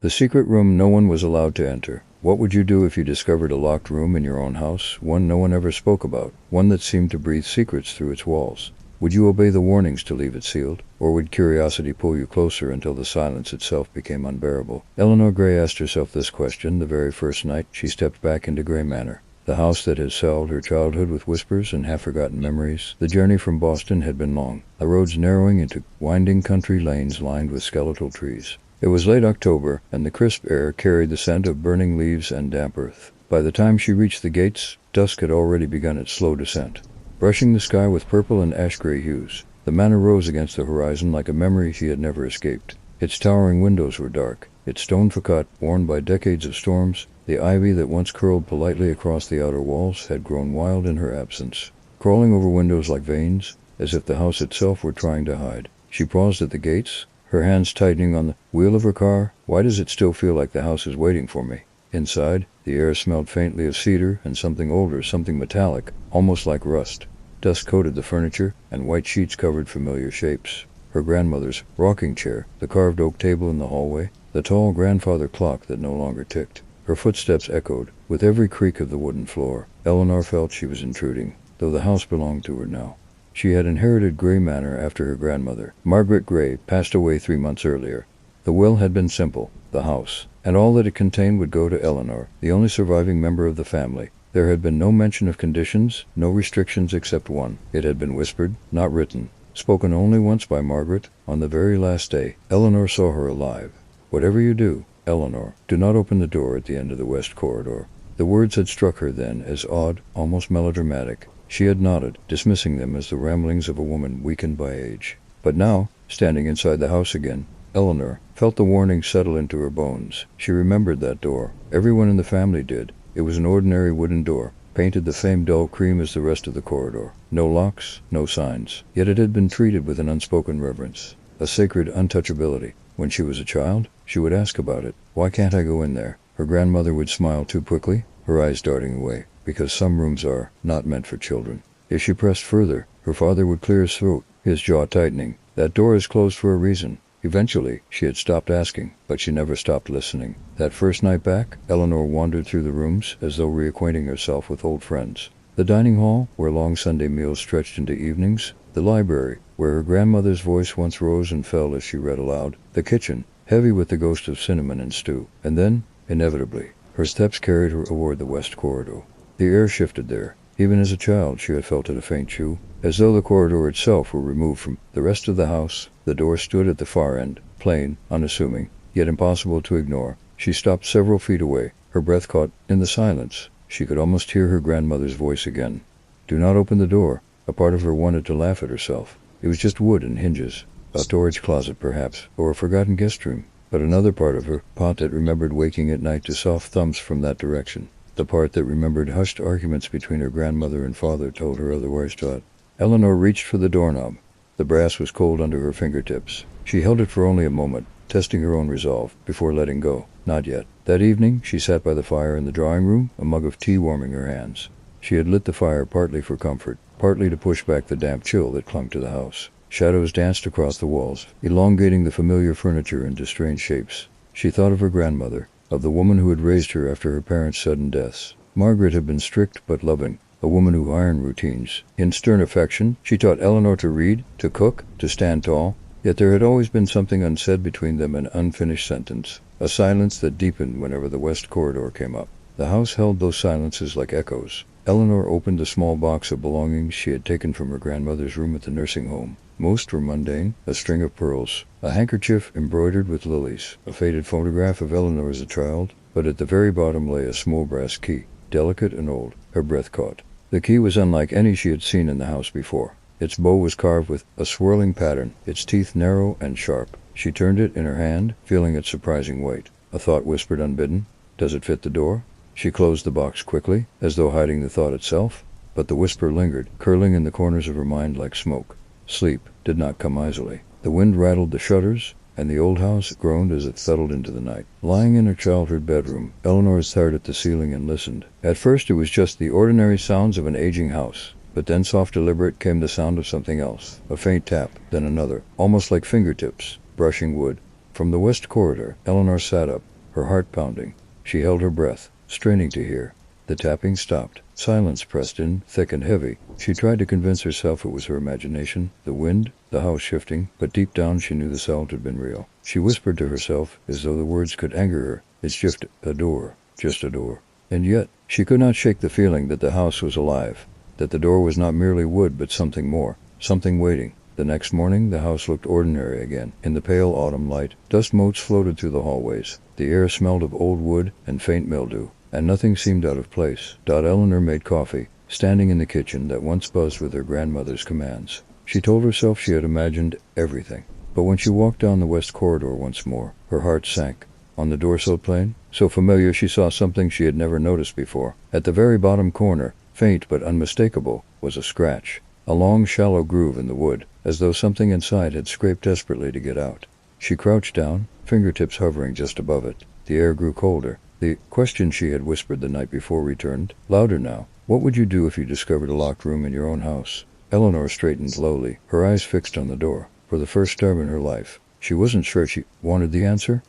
The secret room no one was allowed to enter. What would you do if you discovered a locked room in your own house, one no one ever spoke about, one that seemed to breathe secrets through its walls? Would you obey the warnings to leave it sealed, or would curiosity pull you closer until the silence itself became unbearable? Eleanor Gray asked herself this question the very first night she stepped back into Gray Manor, the house that had soiled her childhood with whispers and half-forgotten memories. The journey from Boston had been long, the roads narrowing into winding country lanes lined with skeletal trees. It was late October, and the crisp air carried the scent of burning leaves and damp earth. By the time she reached the gates, dusk had already begun its slow descent, brushing the sky with purple and ash-gray hues. The manor rose against the horizon like a memory she had never escaped. Its towering windows were dark, its stone facade worn by decades of storms. The ivy that once curled politely across the outer walls had grown wild in her absence, crawling over windows like veins, as if the house itself were trying to hide. She paused at the gates, her hands tightening on the wheel of her car. Why does it still feel like the house is waiting for me? Inside, the air smelled faintly of cedar and something older, something metallic, almost like rust. Dust coated the furniture, and white sheets covered familiar shapes. Her grandmother's rocking chair, the carved oak table in the hallway, the tall grandfather clock that no longer ticked. Her footsteps echoed with every creak of the wooden floor. Eleanor felt she was intruding, though the house belonged to her now. She had inherited Gray Manor after her grandmother, Margaret Gray, passed away 3 months earlier. The will had been simple: the house, and all that it contained would go to Eleanor, the only surviving member of the family. There had been no mention of conditions, no restrictions except one. It had been whispered, not written, spoken only once by Margaret. On the very last day, Eleanor saw her alive. "Whatever you do, Eleanor, do not open the door at the end of the west corridor." The words had struck her then as odd, almost melodramatic. She had nodded, dismissing them as the ramblings of a woman weakened by age. But now, standing inside the house again, Eleanor felt the warning settle into her bones. She remembered that door. Everyone in the family did. It was an ordinary wooden door, painted the same dull cream as the rest of the corridor. No locks, no signs. Yet it had been treated with an unspoken reverence, a sacred untouchability. When she was a child, she would ask about it. "Why can't I go in there?" Her grandmother would smile too quickly, her eyes darting away. "Because some rooms are not meant for children." If she pressed further, her father would clear his throat, his jaw tightening. "That door is closed for a reason." Eventually, she had stopped asking, but she never stopped listening. That first night back, Eleanor wandered through the rooms as though reacquainting herself with old friends. The dining hall, where long Sunday meals stretched into evenings. The library, where her grandmother's voice once rose and fell as she read aloud. The kitchen, heavy with the ghost of cinnamon and stew. And then, inevitably, her steps carried her toward the west corridor. The air shifted there. Even as a child, she had felt it a faint chill, as though the corridor itself were removed from the rest of the house. The door stood at the far end, plain, unassuming, yet impossible to ignore. She stopped several feet away, her breath caught in the silence. She could almost hear her grandmother's voice again. "Do not open the door." A part of her wanted to laugh at herself. It was just wood and hinges. A storage closet, perhaps, or a forgotten guest room. But another part of her, part that remembered waking at night to soft thumps from that direction. The part that remembered hushed arguments between her grandmother and father told her otherwise not. Eleanor reached for the doorknob. The brass was cold under her fingertips. She held it for only a moment, testing her own resolve, before letting go. Not yet. That evening, she sat by the fire in the drawing room, a mug of tea warming her hands. She had lit the fire partly for comfort, partly to push back the damp chill that clung to the house. Shadows danced across the walls, elongating the familiar furniture into strange shapes. She thought of her grandmother, of the woman who had raised her after her parents' sudden deaths. Margaret had been strict but loving, a woman who ironed routines. In stern affection, she taught Eleanor to read, to cook, to stand tall. Yet there had always been something unsaid between them, an unfinished sentence, a silence that deepened whenever the west corridor came up. The house held those silences like echoes. Eleanor opened the small box of belongings she had taken from her grandmother's room at the nursing home. Most were mundane: a string of pearls, a handkerchief embroidered with lilies, a faded photograph of Eleanor as a child, but at the very bottom lay a small brass key, delicate and old. Her breath caught. The key was unlike any she had seen in the house before. Its bow was carved with a swirling pattern, its teeth narrow and sharp. She turned it in her hand, feeling its surprising weight. A thought whispered unbidden, "Does it fit the door?" She closed the box quickly, as though hiding the thought itself, but the whisper lingered, curling in the corners of her mind like smoke. Sleep did not come easily. The wind rattled the shutters, and the old house groaned as it settled into the night. Lying in her childhood bedroom, Eleanor stared at the ceiling and listened. At first it was just the ordinary sounds of an aging house, but then soft deliberate came the sound of something else, a faint tap, then another, almost like fingertips, brushing wood. From the west corridor, Eleanor sat up, her heart pounding. She held her breath, straining to hear. The tapping stopped. Silence pressed in, thick and heavy. She tried to convince herself it was her imagination, the wind, the house shifting, but deep down she knew the sound had been real. She whispered to herself, as though the words could anger her, "It's just a door, just a door." And yet, she could not shake the feeling that the house was alive, that the door was not merely wood but something more, something waiting. The next morning, the house looked ordinary again. In the pale autumn light, dust motes floated through the hallways. The air smelled of old wood and faint mildew, and nothing seemed out of place. Eleanor made coffee, standing in the kitchen that once buzzed with her grandmother's commands. She told herself she had imagined everything. But when she walked down the west corridor once more, her heart sank. On the doorsill plane, so familiar, she saw something she had never noticed before. At the very bottom corner, faint but unmistakable, was a scratch. A long, shallow groove in the wood, as though something inside had scraped desperately to get out. She crouched down, fingertips hovering just above it. The air grew colder. The question she had whispered the night before returned, louder now. What would you do if you discovered a locked room in your own house? Eleanor straightened slowly, her eyes fixed on the door. For the first time in her life, she wasn't sure she wanted the answer.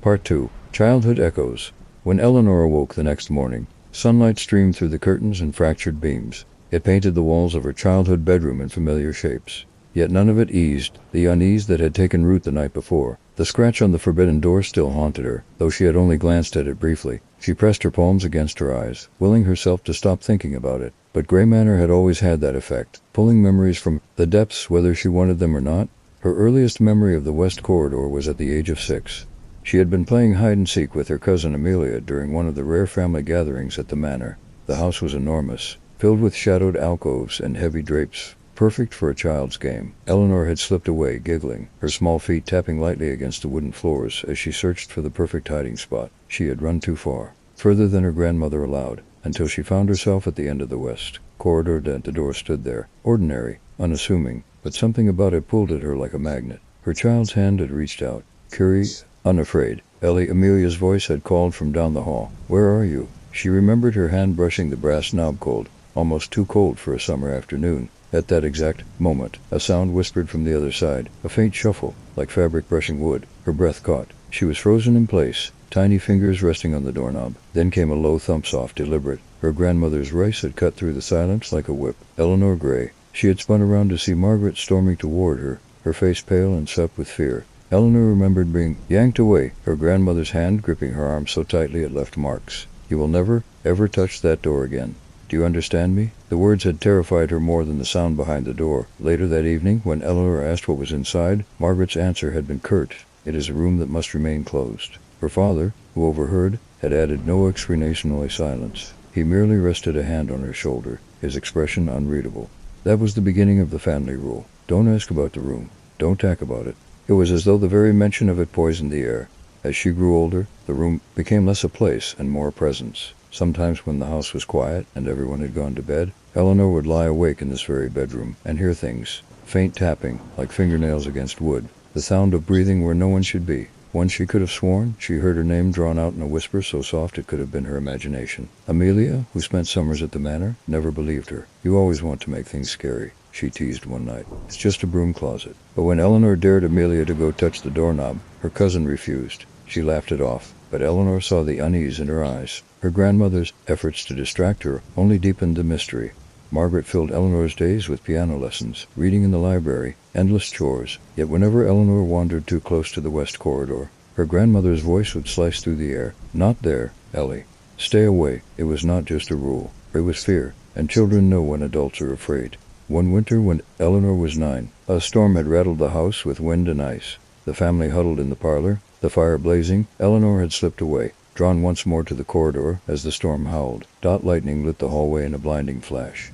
Part 2. Childhood Echoes. When Eleanor awoke the next morning, sunlight streamed through the curtains in fractured beams. It painted the walls of her childhood bedroom in familiar shapes. Yet none of it eased the unease that had taken root the night before. The scratch on the forbidden door still haunted her, though she had only glanced at it briefly. She pressed her palms against her eyes, willing herself to stop thinking about it. But Grey Manor had always had that effect, pulling memories from the depths whether she wanted them or not. Her earliest memory of the west corridor was at the age of 6. She had been playing hide-and-seek with her cousin Amelia during one of the rare family gatherings at the manor. The house was enormous, filled with shadowed alcoves and heavy drapes, perfect for a child's game. Eleanor had slipped away, giggling, her small feet tapping lightly against the wooden floors as she searched for the perfect hiding spot. She had run too far, further than her grandmother allowed, until she found herself at the end of the west corridor. And the door stood there, ordinary, unassuming, but something about it pulled at her like a magnet. Her child's hand had reached out, curious, unafraid. Ellie, Amelia's voice had called from down the hall. "Where are you?" She remembered her hand brushing the brass knob cold, almost too cold for a summer afternoon. At that exact moment, a sound whispered from the other side, a faint shuffle, like fabric brushing wood. Her breath caught. She was frozen in place, tiny fingers resting on the doorknob. Then came a low thump, soft, deliberate. Her grandmother's voice had cut through the silence like a whip. Eleanor Gray. She had spun around to see Margaret storming toward her, her face pale and set with fear. Eleanor remembered being yanked away, her grandmother's hand gripping her arm so tightly it left marks. "You will never, ever touch that door again. Do you understand me?" The words had terrified her more than the sound behind the door. Later that evening, when Eleanor asked what was inside, Margaret's answer had been curt. "It is a room that must remain closed." Her father, who overheard, had added no explanation, only silence. He merely rested a hand on her shoulder, his expression unreadable. That was the beginning of the family rule. Don't ask about the room. Don't talk about it. It was as though the very mention of it poisoned the air. As she grew older, the room became less a place and more a presence. Sometimes when the house was quiet and everyone had gone to bed, Eleanor would lie awake in this very bedroom and hear things, faint tapping, like fingernails against wood, the sound of breathing where no one should be. Once she could have sworn she heard her name drawn out in a whisper so soft it could have been her imagination. Amelia, who spent summers at the manor, never believed her. "You always want to make things scary," she teased one night. "It's just a broom closet." But when Eleanor dared Amelia to go touch the doorknob, her cousin refused. She laughed it off, but Eleanor saw the unease in her eyes. Her grandmother's efforts to distract her only deepened the mystery. Margaret filled Eleanor's days with piano lessons, reading in the library, endless chores. Yet whenever Eleanor wandered too close to the west corridor, her grandmother's voice would slice through the air. "Not there, Ellie. Stay away." It was not just a rule. It was fear, and children know when adults are afraid. One winter when Eleanor was 9, a storm had rattled the house with wind and ice. The family huddled in the parlor, the fire blazing. Eleanor had slipped away, drawn once more to the corridor as the storm howled. Lightning lit the hallway in a blinding flash.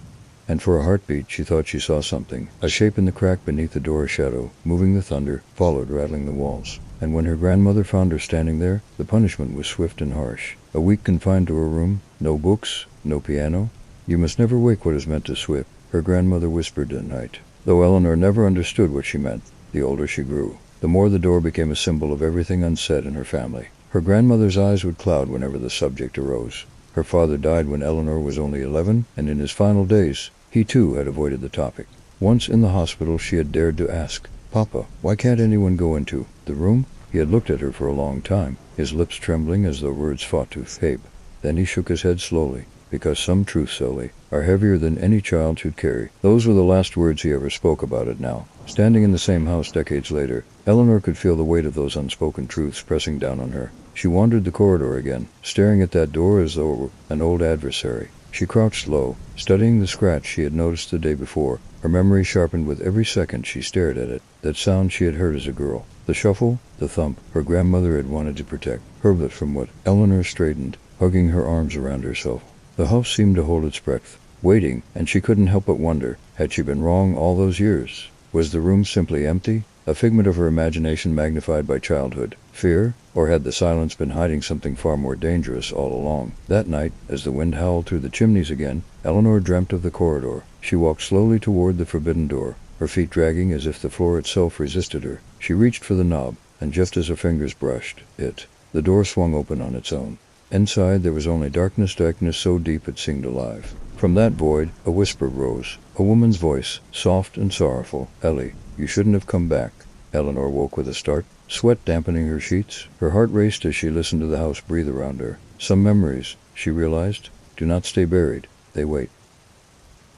And for a heartbeat she thought she saw something, a shape in the crack beneath the door, a shadow, moving the thunder, followed, rattling the walls. And when her grandmother found her standing there, the punishment was swift and harsh. A week confined to her room, no books, no piano. "You must never wake what is meant to sleep," her grandmother whispered at night. Though Eleanor never understood what she meant, the older she grew, the more the door became a symbol of everything unsaid in her family. Her grandmother's eyes would cloud whenever the subject arose. Her father died when Eleanor was only 11, and in his final days, he too had avoided the topic. Once in the hospital she had dared to ask, Papa, why can't anyone go into the room? He had looked at her for a long time, his lips trembling as though words fought to escape. Then he shook his head slowly. Because some truths, Ellie, are heavier than any child should carry. Those were the last words he ever spoke about it now. Standing in the same house decades later, Eleanor could feel the weight of those unspoken truths pressing down on her. She wandered the corridor again, staring at that door as though it were an old adversary. She crouched low, studying the scratch she had noticed the day before. Her memory sharpened with every second she stared at it. That sound she had heard as a girl. The shuffle, the thump, her grandmother had wanted to protect her, but from what? Eleanor straightened, hugging her arms around herself. The house seemed to hold its breath, waiting, and she couldn't help but wonder, had she been wrong all those years? Was the room simply empty, a figment of her imagination magnified by childhood, fear, or had the silence been hiding something far more dangerous all along? That night, as the wind howled through the chimneys again, Eleanor dreamt of the corridor. She walked slowly toward the forbidden door, her feet dragging as if the floor itself resisted her. She reached for the knob, and just as her fingers brushed it, the door swung open on its own. Inside there was only darkness so deep it seemed alive. From that void, a whisper rose, a woman's voice, soft and sorrowful. Ellie, you shouldn't have come back. Eleanor woke with a start, sweat dampening her sheets. Her heart raced as she listened to the house breathe around her. Some memories, she realized, do not stay buried, they wait.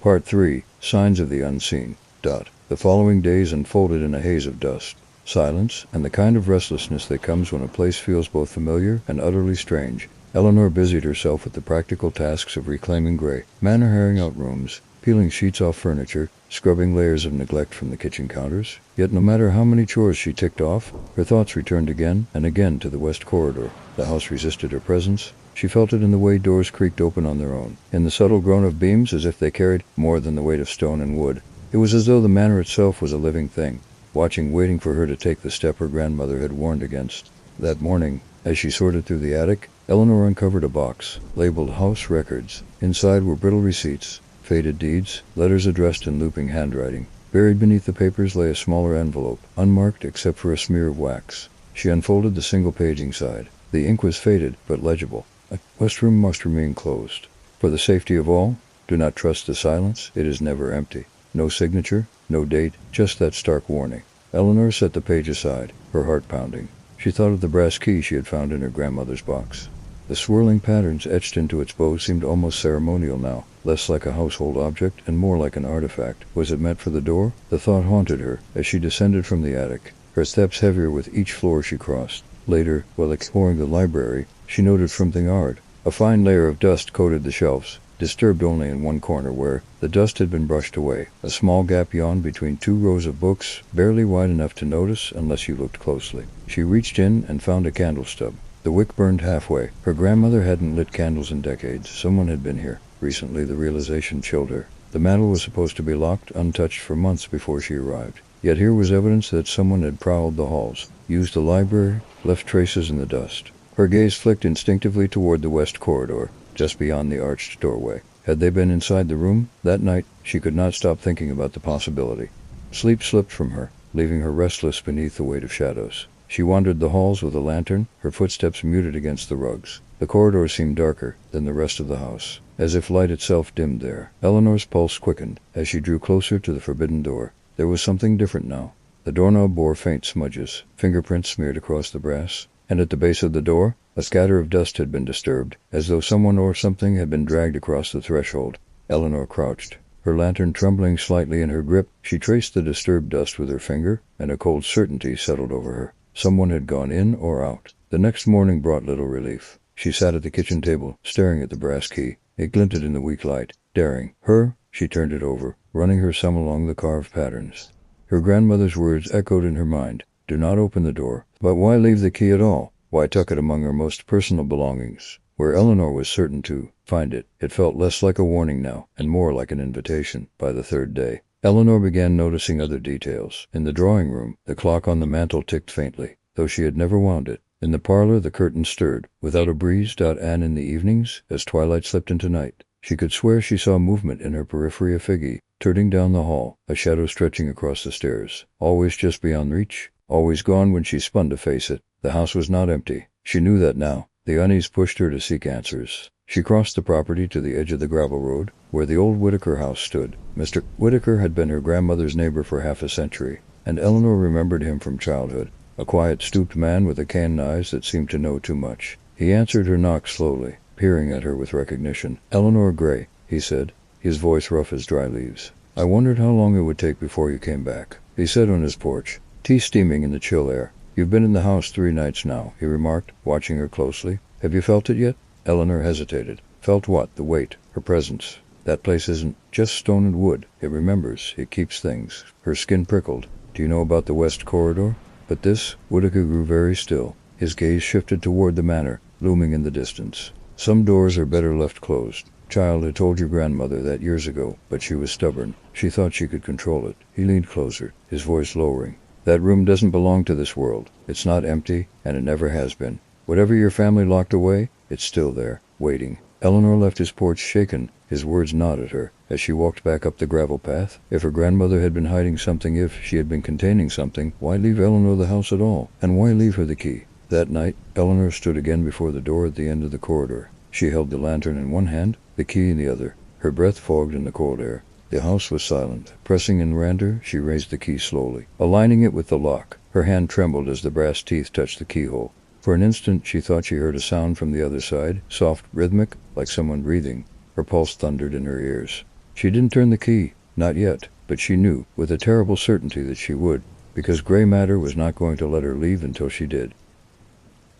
Part 3. Signs of the Unseen. The following days unfolded in a haze of dust, silence, and the kind of restlessness that comes when a place feels both familiar and utterly strange. Eleanor busied herself with the practical tasks of reclaiming gray, manor-hairing out rooms, peeling sheets off furniture, scrubbing layers of neglect from the kitchen counters. Yet no matter how many chores she ticked off, her thoughts returned again and again to the west corridor. The house resisted her presence. She felt it in the way doors creaked open on their own, in the subtle groan of beams as if they carried more than the weight of stone and wood. It was as though the manor itself was a living thing, watching, waiting for her to take the step her grandmother had warned against. That morning, as she sorted through the attic, Eleanor uncovered a box, labeled House Records. Inside were brittle receipts, faded deeds, letters addressed in looping handwriting. Buried beneath the papers lay a smaller envelope, unmarked except for a smear of wax. She unfolded the single page inside. The ink was faded, but legible. A west room must remain closed. For the safety of all, do not trust the silence, it is never empty. No signature, no date, just that stark warning. Eleanor set the page aside, her heart pounding. She thought of the brass key she had found in her grandmother's box. The swirling patterns etched into its bow seemed almost ceremonial now, less like a household object and more like an artifact. Was it meant for the door? The thought haunted her as she descended from the attic, her steps heavier with each floor she crossed. Later, while exploring the library, she noted something odd. A fine layer of dust coated the shelves, disturbed only in one corner where the dust had been brushed away. A small gap yawned between two rows of books, barely wide enough to notice unless you looked closely. She reached in and found a candle stub. The wick burned halfway. Her grandmother hadn't lit candles in decades. Someone had been here. Recently, the realization chilled her. The mantel was supposed to be locked, untouched for months before she arrived. Yet here was evidence that someone had prowled the halls, used the library, left traces in the dust. Her gaze flicked instinctively toward the west corridor, just beyond the arched doorway. Had they been inside the room? That night, she could not stop thinking about the possibility. Sleep slipped from her, leaving her restless beneath the weight of shadows. She wandered the halls with a lantern, her footsteps muted against the rugs. The corridor seemed darker than the rest of the house, as if light itself dimmed there. Eleanor's pulse quickened as she drew closer to the forbidden door. There was something different now. The doorknob bore faint smudges, fingerprints smeared across the brass, and at the base of the door, a scatter of dust had been disturbed, as though someone or something had been dragged across the threshold. Eleanor crouched, her lantern trembling slightly in her grip. She traced the disturbed dust with her finger, and a cold certainty settled over her. Someone had gone in or out. The next morning brought little relief. She sat at the kitchen table, staring at the brass key. It glinted in the weak light. Daring her, she turned it over, running her thumb along the carved patterns. Her grandmother's words echoed in her mind. Do not open the door. But why leave the key at all? Why tuck it among her most personal belongings, where Eleanor was certain to find it? It felt less like a warning now, and more like an invitation. By the third day, Eleanor began noticing other details. In the drawing room, the clock on the mantel ticked faintly, though she had never wound it. In the parlor, the curtains stirred, without a breeze. And in the evenings, as twilight slipped into night, she could swear she saw movement in her periphery, a figure turning down the hall, a shadow stretching across the stairs, always just beyond reach, always gone when she spun to face it. The house was not empty. She knew that now. The unease pushed her to seek answers. She crossed the property to the edge of the gravel road, where the old Whitaker house stood. Mr. Whitaker had been her grandmother's neighbor for half a century, and Eleanor remembered him from childhood. A quiet, stooped man with a canine eyes that seemed to know too much. He answered her knock slowly, peering at her with recognition. "Eleanor Gray," he said, his voice rough as dry leaves. "I wondered how long it would take before you came back," he said on his porch, tea steaming in the chill air. "You've been in the house 3 nights now," he remarked, watching her closely. "Have you felt it yet?" Eleanor hesitated. Felt what? The weight, her presence. "That place isn't just stone and wood. It remembers. It keeps things." Her skin prickled. "Do you know about the West Corridor?" But this, Whitaker grew very still. His gaze shifted toward the manor, looming in the distance. "Some doors are better left closed. Child, I told your grandmother that years ago, but she was stubborn. She thought she could control it." He leaned closer, his voice lowering. "That room doesn't belong to this world. It's not empty, and it never has been. Whatever your family locked away, it's still there, waiting." Eleanor left his porch shaken. His words gnawed at her as she walked back up the gravel path. If her grandmother had been hiding something, if she had been containing something, why leave Eleanor the house at all? And why leave her the key? That night, Eleanor stood again before the door at the end of the corridor. She held the lantern in one hand, the key in the other. Her breath fogged in the cold air. The house was silent. Pressing in randor, she raised the key slowly, aligning it with the lock. Her hand trembled as the brass teeth touched the keyhole. For an instant, she thought she heard a sound from the other side, soft, rhythmic, like someone breathing. Her pulse thundered in her ears. She didn't turn the key, not yet, but she knew, with a terrible certainty, that she would, because Gray Matter was not going to let her leave until she did.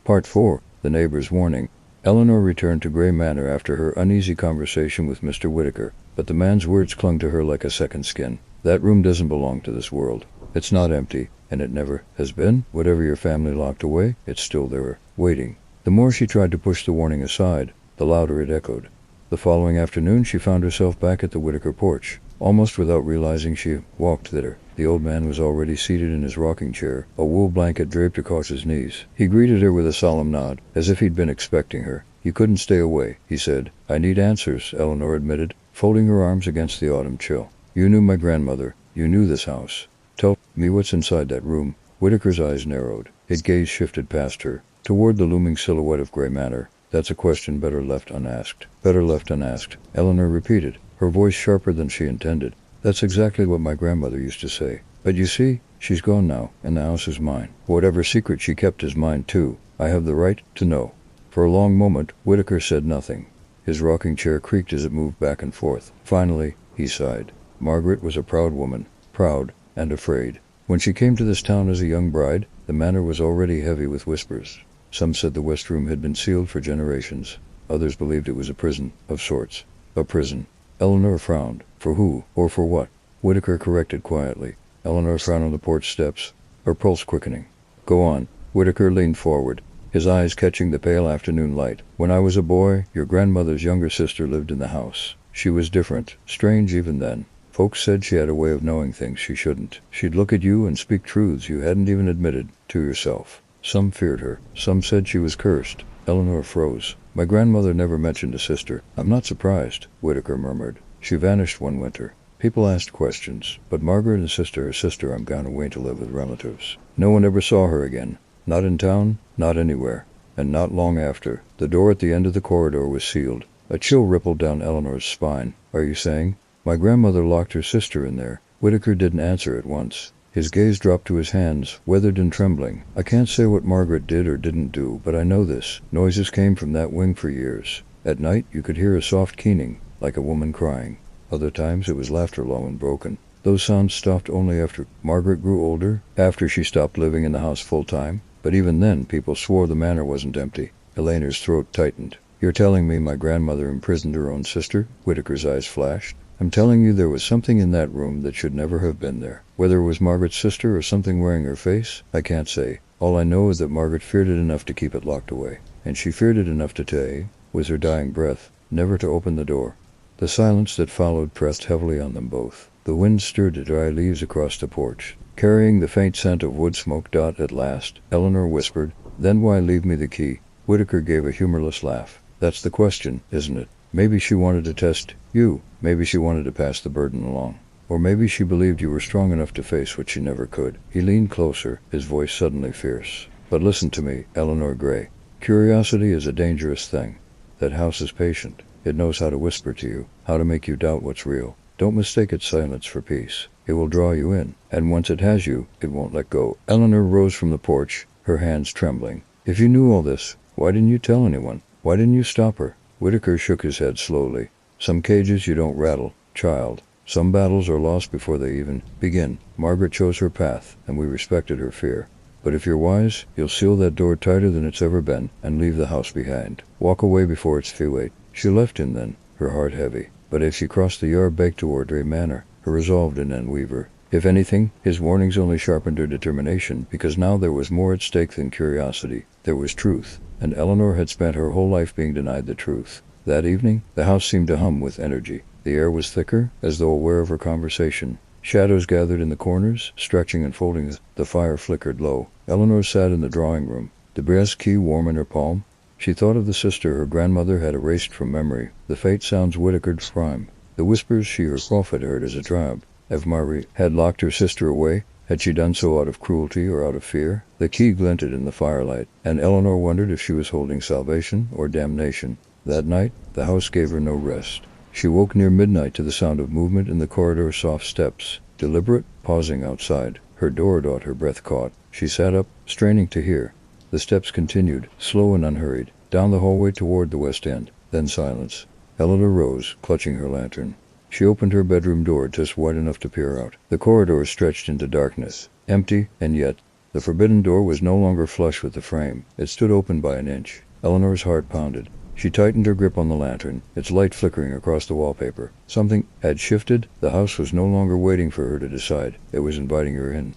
Part 4. The Neighbor's Warning. Eleanor returned to Gray Manor after her uneasy conversation with Mr. Whitaker, but the man's words clung to her like a second skin. "That room doesn't belong to this world. It's not empty, and it never has been. Whatever your family locked away, it's still there, waiting." The more she tried to push the warning aside, the louder it echoed. The following afternoon, she found herself back at the Whitaker porch. Almost without realizing she walked thither. The old man was already seated in his rocking chair, a wool blanket draped across his knees. He greeted her with a solemn nod, as if he'd been expecting her. "You couldn't stay away," he said. "I need answers," Eleanor admitted, folding her arms against the autumn chill. "You knew my grandmother. You knew this house. Tell me what's inside that room." Whitaker's eyes narrowed. His gaze shifted past her, toward the looming silhouette of Gray Manor. "That's a question better left unasked." "Better left unasked," Eleanor repeated, her voice sharper than she intended. "That's exactly what my grandmother used to say. But you see, she's gone now, and the house is mine. Whatever secret she kept is mine too. I have the right to know." For a long moment, Whitaker said nothing. His rocking chair creaked as it moved back and forth. Finally, he sighed. Margaret was a proud woman, proud and afraid. When she came to this town as a young bride, the manor was already heavy with whispers. Some said the West Room had been sealed for generations. Others believed it was a prison, of sorts. A prison. Eleanor frowned. For who, or for what? Whitaker corrected quietly. Eleanor frowned on the porch steps, her pulse quickening. "Go on." Whitaker leaned forward, his eyes catching the pale afternoon light. "When I was a boy, your grandmother's younger sister lived in the house. She was different, strange even then. Folks said she had a way of knowing things she shouldn't. She'd look at you and speak truths you hadn't even admitted to yourself. Some feared her. Some said she was cursed." Eleanor froze. "My grandmother never mentioned a sister." "I'm not surprised," Whitaker murmured. "She vanished one winter. People asked questions, but Margaret and her sister, I'm gone away to live with relatives. No one ever saw her again. Not in town, not anywhere. And not long after, the door at the end of the corridor was sealed." A chill rippled down Eleanor's spine. "Are you saying?" "My grandmother locked her sister in there." Whitaker didn't answer at once. His gaze dropped to his hands, weathered and trembling. "I can't say what Margaret did or didn't do, but I know this. Noises came from that wing for years. At night, you could hear a soft keening, like a woman crying. Other times, it was laughter low and broken. Those sounds stopped only after Margaret grew older, after she stopped living in the house full-time. But even then, people swore the manor wasn't empty." Eleanor's throat tightened. "You're telling me my grandmother imprisoned her own sister?" Whitaker's eyes flashed. "I'm telling you there was something in that room that should never have been there. Whether it was Margaret's sister or something wearing her face, I can't say. All I know is that Margaret feared it enough to keep it locked away. And she feared it enough to say, with her dying breath, never to open the door." The silence that followed pressed heavily on them both. The wind stirred the dry leaves across the porch, carrying the faint scent of wood smoke. At last, Eleanor whispered, "Then why leave me the key?" Whitaker gave a humorless laugh. "That's the question, isn't it? Maybe she wanted to test you. Maybe she wanted to pass the burden along. Or maybe she believed you were strong enough to face what she never could." He leaned closer, his voice suddenly fierce. "But listen to me, Eleanor Gray. Curiosity is a dangerous thing. That house is patient. It knows how to whisper to you, how to make you doubt what's real. Don't mistake its silence for peace. It will draw you in, and once it has you, it won't let go. Eleanor rose from the porch, her hands trembling. If you knew all this, why didn't you tell anyone? Why didn't you stop her? Whitaker shook his head slowly. Some cages you don't rattle, child. Some battles are lost before they even begin. Margaret chose her path, and we respected her fear. But if you're wise, you'll seal that door tighter than it's ever been, and leave the house behind. Walk away before it's too late. She left him then, her heart heavy. But as she crossed the yard back to Ordray Manor, her resolve didn't end Weaver. If anything, his warnings only sharpened her determination, because now there was more at stake than curiosity. There was truth, and Eleanor had spent her whole life being denied the truth. That evening, the house seemed to hum with energy. The air was thicker, as though aware of her conversation. Shadows gathered in the corners, stretching and folding. The fire flickered low. Eleanor sat in the drawing room, the brass key warm in her palm. She thought of the sister her grandmother had erased from memory, the faint sounds Whitaker's prime, the whispers she herself had heard as a child. If Marie had locked her sister away, had she done so out of cruelty or out of fear? The key glinted in the firelight, and Eleanor wondered if she was holding salvation or damnation. That night, the house gave her no rest. She woke near midnight to the sound of movement in the corridor, soft steps, deliberate, pausing outside. Her door dot, her breath caught. She sat up, straining to hear. The steps continued, slow and unhurried, down the hallway toward the west end. Then silence. Eleanor rose, clutching her lantern. She opened her bedroom door just wide enough to peer out. The corridor stretched into darkness, empty, and yet the forbidden door was no longer flush with the frame. It stood open by an inch. Eleanor's heart pounded. She tightened her grip on the lantern, its light flickering across the wallpaper. Something had shifted. The house was no longer waiting for her to decide. It was inviting her in.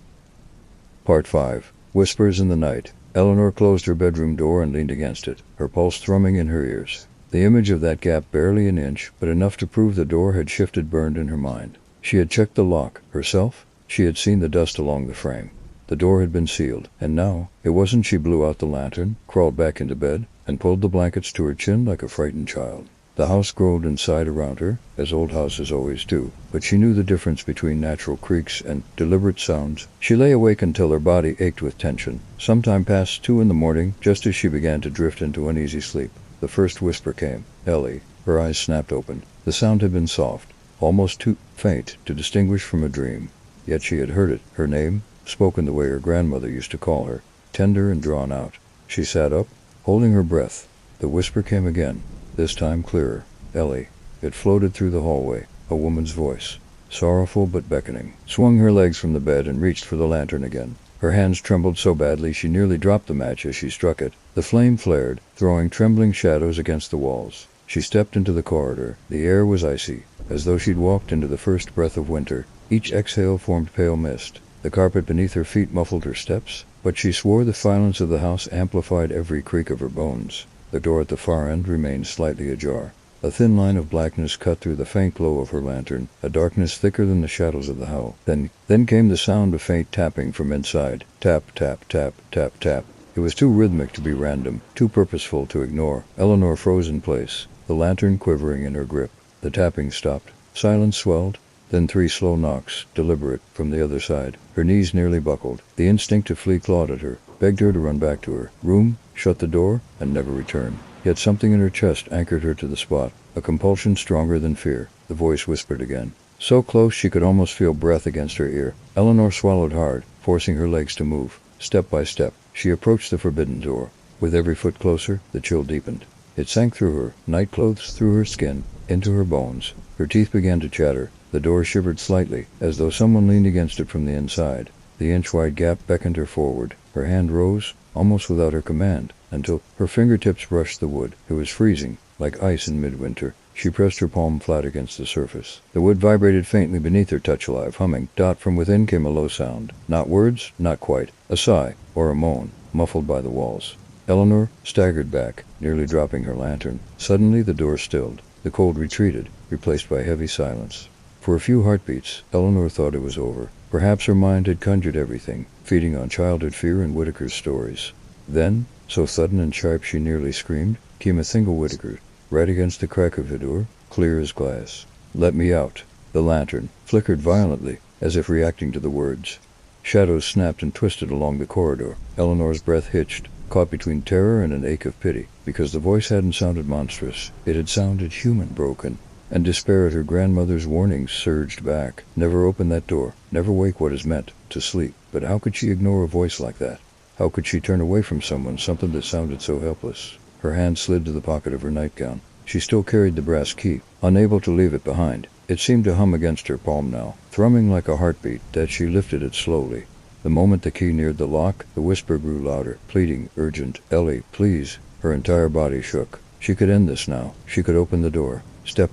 Part 5. Whispers in the night. Eleanor closed her bedroom door and leaned against it, her pulse thrumming in her ears. The image of that gap, barely an inch, but enough to prove the door had shifted, burned in her mind. She had checked the lock. Herself? She had seen the dust along the frame. The door had been sealed, and now, it wasn't. She blew out the lantern, crawled back into bed, and pulled the blankets to her chin like a frightened child. The house groaned inside around her, as old houses always do, but she knew the difference between natural creaks and deliberate sounds. She lay awake until her body ached with tension. Sometime past 2 in the morning, just as she began to drift into uneasy sleep, the first whisper came. Ellie. Her eyes snapped open. The sound had been soft, almost too faint to distinguish from a dream. Yet she had heard it, her name, spoken the way her grandmother used to call her, tender and drawn out. She sat up, holding her breath. The whisper came again, this time clearer. Ellie. It floated through the hallway, a woman's voice, sorrowful but beckoning. Swung her legs from the bed and reached for the lantern again. Her hands trembled so badly she nearly dropped the match as she struck it. The flame flared, throwing trembling shadows against the walls. She stepped into the corridor. The air was icy, as though she'd walked into the first breath of winter. Each exhale formed pale mist. The carpet beneath her feet muffled her steps, but she swore the silence of the house amplified every creak of her bones. The door at the far end remained slightly ajar. A thin line of blackness cut through the faint glow of her lantern, a darkness thicker than the shadows of the house. Then came the sound of faint tapping from inside. Tap, tap, tap, tap, tap. It was too rhythmic to be random, too purposeful to ignore. Eleanor froze in place, the lantern quivering in her grip. The tapping stopped. Silence swelled. Then 3 slow knocks, deliberate, from the other side. Her knees nearly buckled. The instinct to flee clawed at her, begged her to run back to her room, shut the door, and never return. Yet something in her chest anchored her to the spot, a compulsion stronger than fear. The voice whispered again. So close she could almost feel breath against her ear. Eleanor swallowed hard, forcing her legs to move. Step by step, she approached the forbidden door. With every foot closer, the chill deepened. It sank through her, night clothes through her skin, into her bones. Her teeth began to chatter. The door shivered slightly, as though someone leaned against it from the inside. The inch-wide gap beckoned her forward. Her hand rose, almost without her command, until her fingertips brushed the wood. It was freezing, like ice in midwinter. She pressed her palm flat against the surface. The wood vibrated faintly beneath her, touch alive, humming. Dot, from within came a low sound. Not words, not quite. A sigh, or a moan, muffled by the walls. Eleanor staggered back, nearly dropping her lantern. Suddenly the door stilled. The cold retreated, replaced by heavy silence. For a few heartbeats, Eleanor thought it was over. Perhaps her mind had conjured everything, feeding on childhood fear and Whitaker's stories. Then, so sudden and sharp she nearly screamed, came a single Whitaker, right against the crack of the door, clear as glass. Let me out. The lantern flickered violently, as if reacting to the words. Shadows snapped and twisted along the corridor. Eleanor's breath hitched, caught between terror and an ache of pity, because the voice hadn't sounded monstrous. It had sounded human, broken. and despair at her grandmother's warnings surged back. Never open that door. Never wake what is meant to sleep. But how could she ignore a voice like that? How could she turn away from something that sounded so helpless? Her hand slid to the pocket of her nightgown. She still carried the brass key, unable to leave it behind. It seemed to hum against her palm now, thrumming like a heartbeat, that she lifted it slowly. The moment the key neared the lock, the whisper grew louder, pleading, urgent. "Ellie, please." Her entire body shook. She could end this now. She could open the door. Step.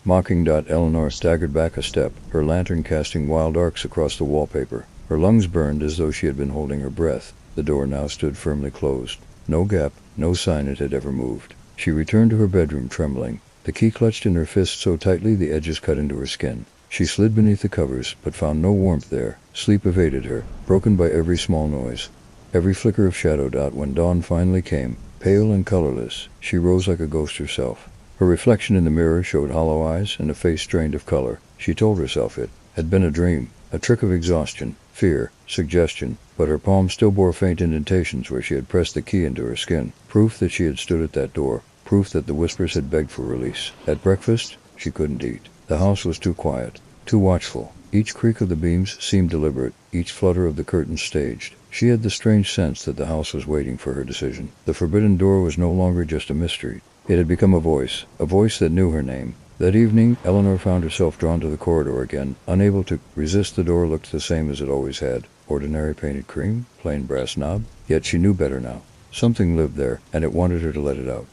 Mocking. Eleanor staggered back a step, her lantern casting wild arcs across the wallpaper. Her lungs burned as though she had been holding her breath. The door now stood firmly closed. No gap, no sign it had ever moved. She returned to her bedroom trembling, the key clutched in her fist so tightly the edges cut into her skin. She slid beneath the covers, but found no warmth there. Sleep evaded her, broken by every small noise, every flicker of shadow. When dawn finally came, pale and colorless, she rose like a ghost herself. Her reflection in the mirror showed hollow eyes and a face drained of color. She told herself it had been a dream, a trick of exhaustion, fear, suggestion, but her palm still bore faint indentations where she had pressed the key into her skin. Proof that she had stood at that door. Proof that the whispers had begged for release. At breakfast, she couldn't eat. The house was too quiet, too watchful. Each creak of the beams seemed deliberate, each flutter of the curtains staged. She had the strange sense that the house was waiting for her decision. The forbidden door was no longer just a mystery. It had become a voice that knew her name. That evening, Eleanor found herself drawn to the corridor again, unable to resist. The door looked the same as it always had. Ordinary painted cream, plain brass knob. Yet she knew better now. Something lived there, and it wanted her to let it out.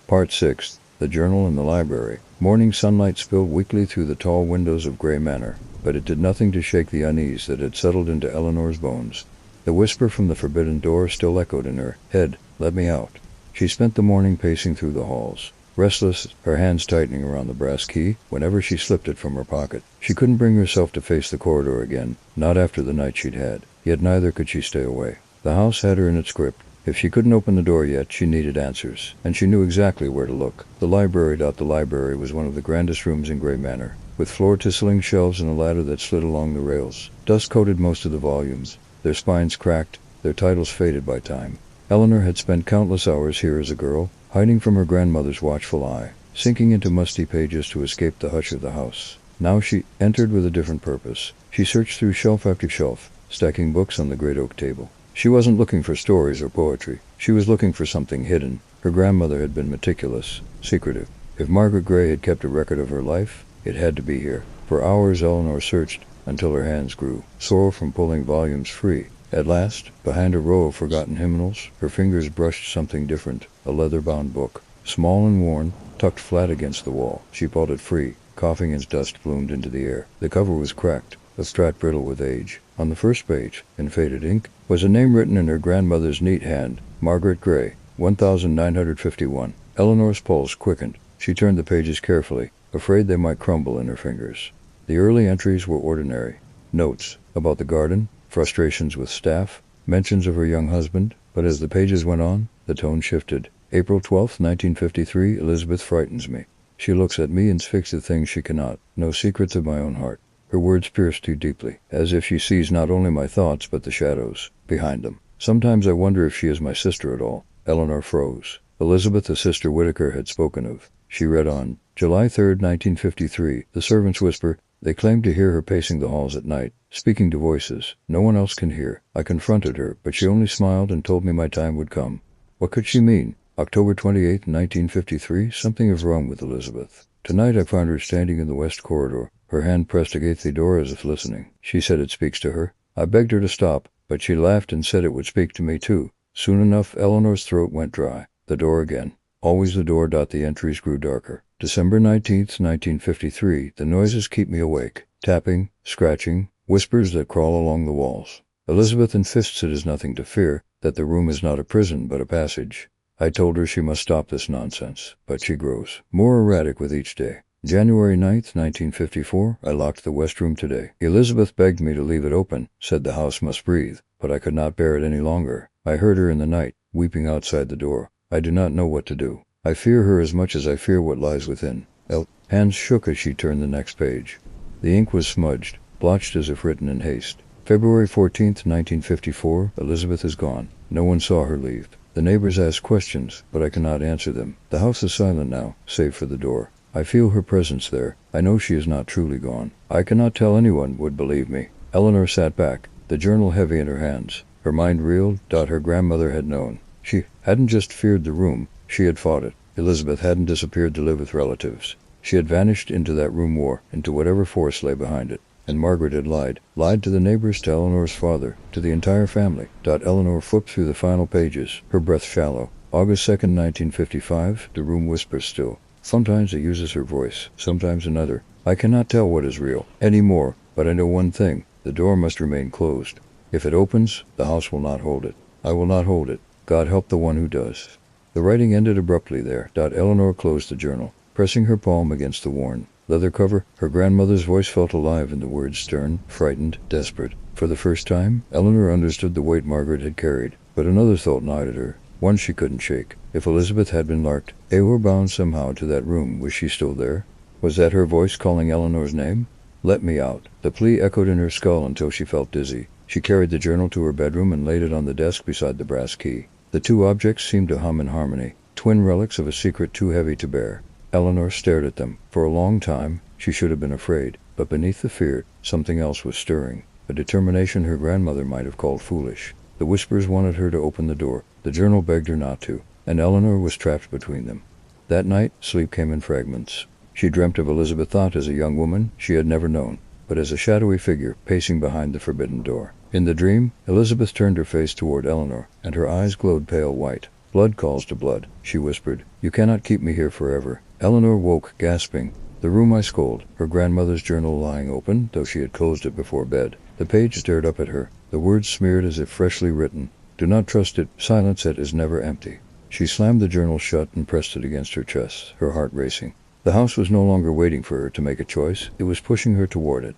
Part 6. The Journal in the Library. Morning sunlight spilled weakly through the tall windows of Grey Manor, but it did nothing to shake the unease that had settled into Eleanor's bones. The whisper from the forbidden door still echoed in her head. Let me out. She spent the morning pacing through the halls, restless, her hands tightening around the brass key whenever she slipped it from her pocket. She couldn't bring herself to face the corridor again, not after the night she'd had. Yet neither could she stay away. The house had her in its grip. If she couldn't open the door yet, she needed answers, and she knew exactly where to look. The library. The library was one of the grandest rooms in Grey Manor, with floor-to-ceiling shelves and a ladder that slid along the rails. Dust coated most of the volumes, their spines cracked, their titles faded by time. Eleanor had spent countless hours here as a girl, hiding from her grandmother's watchful eye, sinking into musty pages to escape the hush of the house. Now she entered with a different purpose. She searched through shelf after shelf, stacking books on the great oak table. She wasn't looking for stories or poetry. She was looking for something hidden. Her grandmother had been meticulous, secretive. If Margaret Gray had kept a record of her life, it had to be here. For hours Eleanor searched until her hands grew sore from pulling volumes free. At last, behind a row of forgotten hymnals, her fingers brushed something different, a leather-bound book. Small and worn, tucked flat against the wall. She pulled it free, coughing as dust bloomed into the air. The cover was cracked, a strat brittle with age. On the first page, in faded ink, was a name written in her grandmother's neat hand, Margaret Gray, 1951. Eleanor's pulse quickened. She turned the pages carefully, afraid they might crumble in her fingers. The early entries were ordinary. Notes about the garden, frustrations with staff, mentions of her young husband, but as the pages went on, the tone shifted. April 12, 1953, Elizabeth frightens me. She looks at me and speaks of things she cannot, no secrets of my own heart. Her words pierce too deeply, as if she sees not only my thoughts but the shadows behind them. Sometimes I wonder if she is my sister at all. Eleanor froze. Elizabeth, the sister Whitaker had spoken of. She read on. July 3, 1953, the servants whisper. They claim to hear her pacing the halls at night, speaking to voices no one else can hear. I confronted her, but she only smiled and told me my time would come. What could she mean? October 28, 1953, something is wrong with Elizabeth. Tonight I found her standing in the west corridor, her hand pressed against the door as if listening. She said it speaks to her. I begged her to stop, but she laughed and said it would speak to me too. Soon enough, Eleanor's throat went dry. The door again. Always the door. The entries grew darker. December 19th, 1953, the noises keep me awake. Tapping, scratching, whispers that crawl along the walls. Elizabeth insists it is nothing to fear, that the room is not a prison but a passage. I told her she must stop this nonsense, but she grows more erratic with each day. January 9th, 1954, I locked the west room today. Elizabeth begged me to leave it open, said the house must breathe, but I could not bear it any longer. I heard her in the night, weeping outside the door. I do not know what to do. I fear her as much as I fear what lies within. Hands shook as she turned the next page. The ink was smudged, blotched as if written in haste. February 14th, 1954, Elizabeth is gone. No one saw her leave. The neighbors ask questions, but I cannot answer them. The house is silent now, save for the door. I feel her presence there. I know she is not truly gone. I cannot tell anyone would believe me. Eleanor sat back, the journal heavy in her hands. Her mind reeled. Her grandmother had known. She hadn't just feared the room, she had fought it. Elizabeth hadn't disappeared to live with relatives. She had vanished into that room war, into whatever force lay behind it. And Margaret had lied. Lied to the neighbors, to Eleanor's father, to the entire family. Eleanor flipped through the final pages, her breath shallow. August 2nd, 1955, the room whispers still. Sometimes it uses her voice, sometimes another. I cannot tell what is real anymore, but I know one thing. The door must remain closed. If it opens, the house will not hold it. I will not hold it. God help the one who does. The writing ended abruptly there. Eleanor closed the journal, pressing her palm against the worn leather cover. Her grandmother's voice felt alive in the words, stern, frightened, desperate. For the first time, Eleanor understood the weight Margaret had carried. But another thought gnawed at her, one she couldn't shake. If Elizabeth had been larked, they were bound somehow to that room. Was she still there? Was that her voice calling Eleanor's name? Let me out. The plea echoed in her skull until she felt dizzy. She carried the journal to her bedroom and laid it on the desk beside the brass key. The two objects seemed to hum in harmony, twin relics of a secret too heavy to bear. Eleanor stared at them. For a long time, she should have been afraid, but beneath the fear, something else was stirring, a determination her grandmother might have called foolish. The whispers wanted her to open the door. The journal begged her not to, and Eleanor was trapped between them. That night, sleep came in fragments. She dreamt of Elizabeth not as a young woman she had never known, but as a shadowy figure pacing behind the forbidden door. In the dream, Elizabeth turned her face toward Eleanor, and her eyes glowed pale white. Blood calls to blood, she whispered. You cannot keep me here forever. Eleanor woke, gasping. The room I scold, her grandmother's journal lying open, though she had closed it before bed. The page stared up at her, the words smeared as if freshly written. Do not trust it. Silence it is never empty. She slammed the journal shut and pressed it against her chest, her heart racing. The house was no longer waiting for her to make a choice. It was pushing her toward it.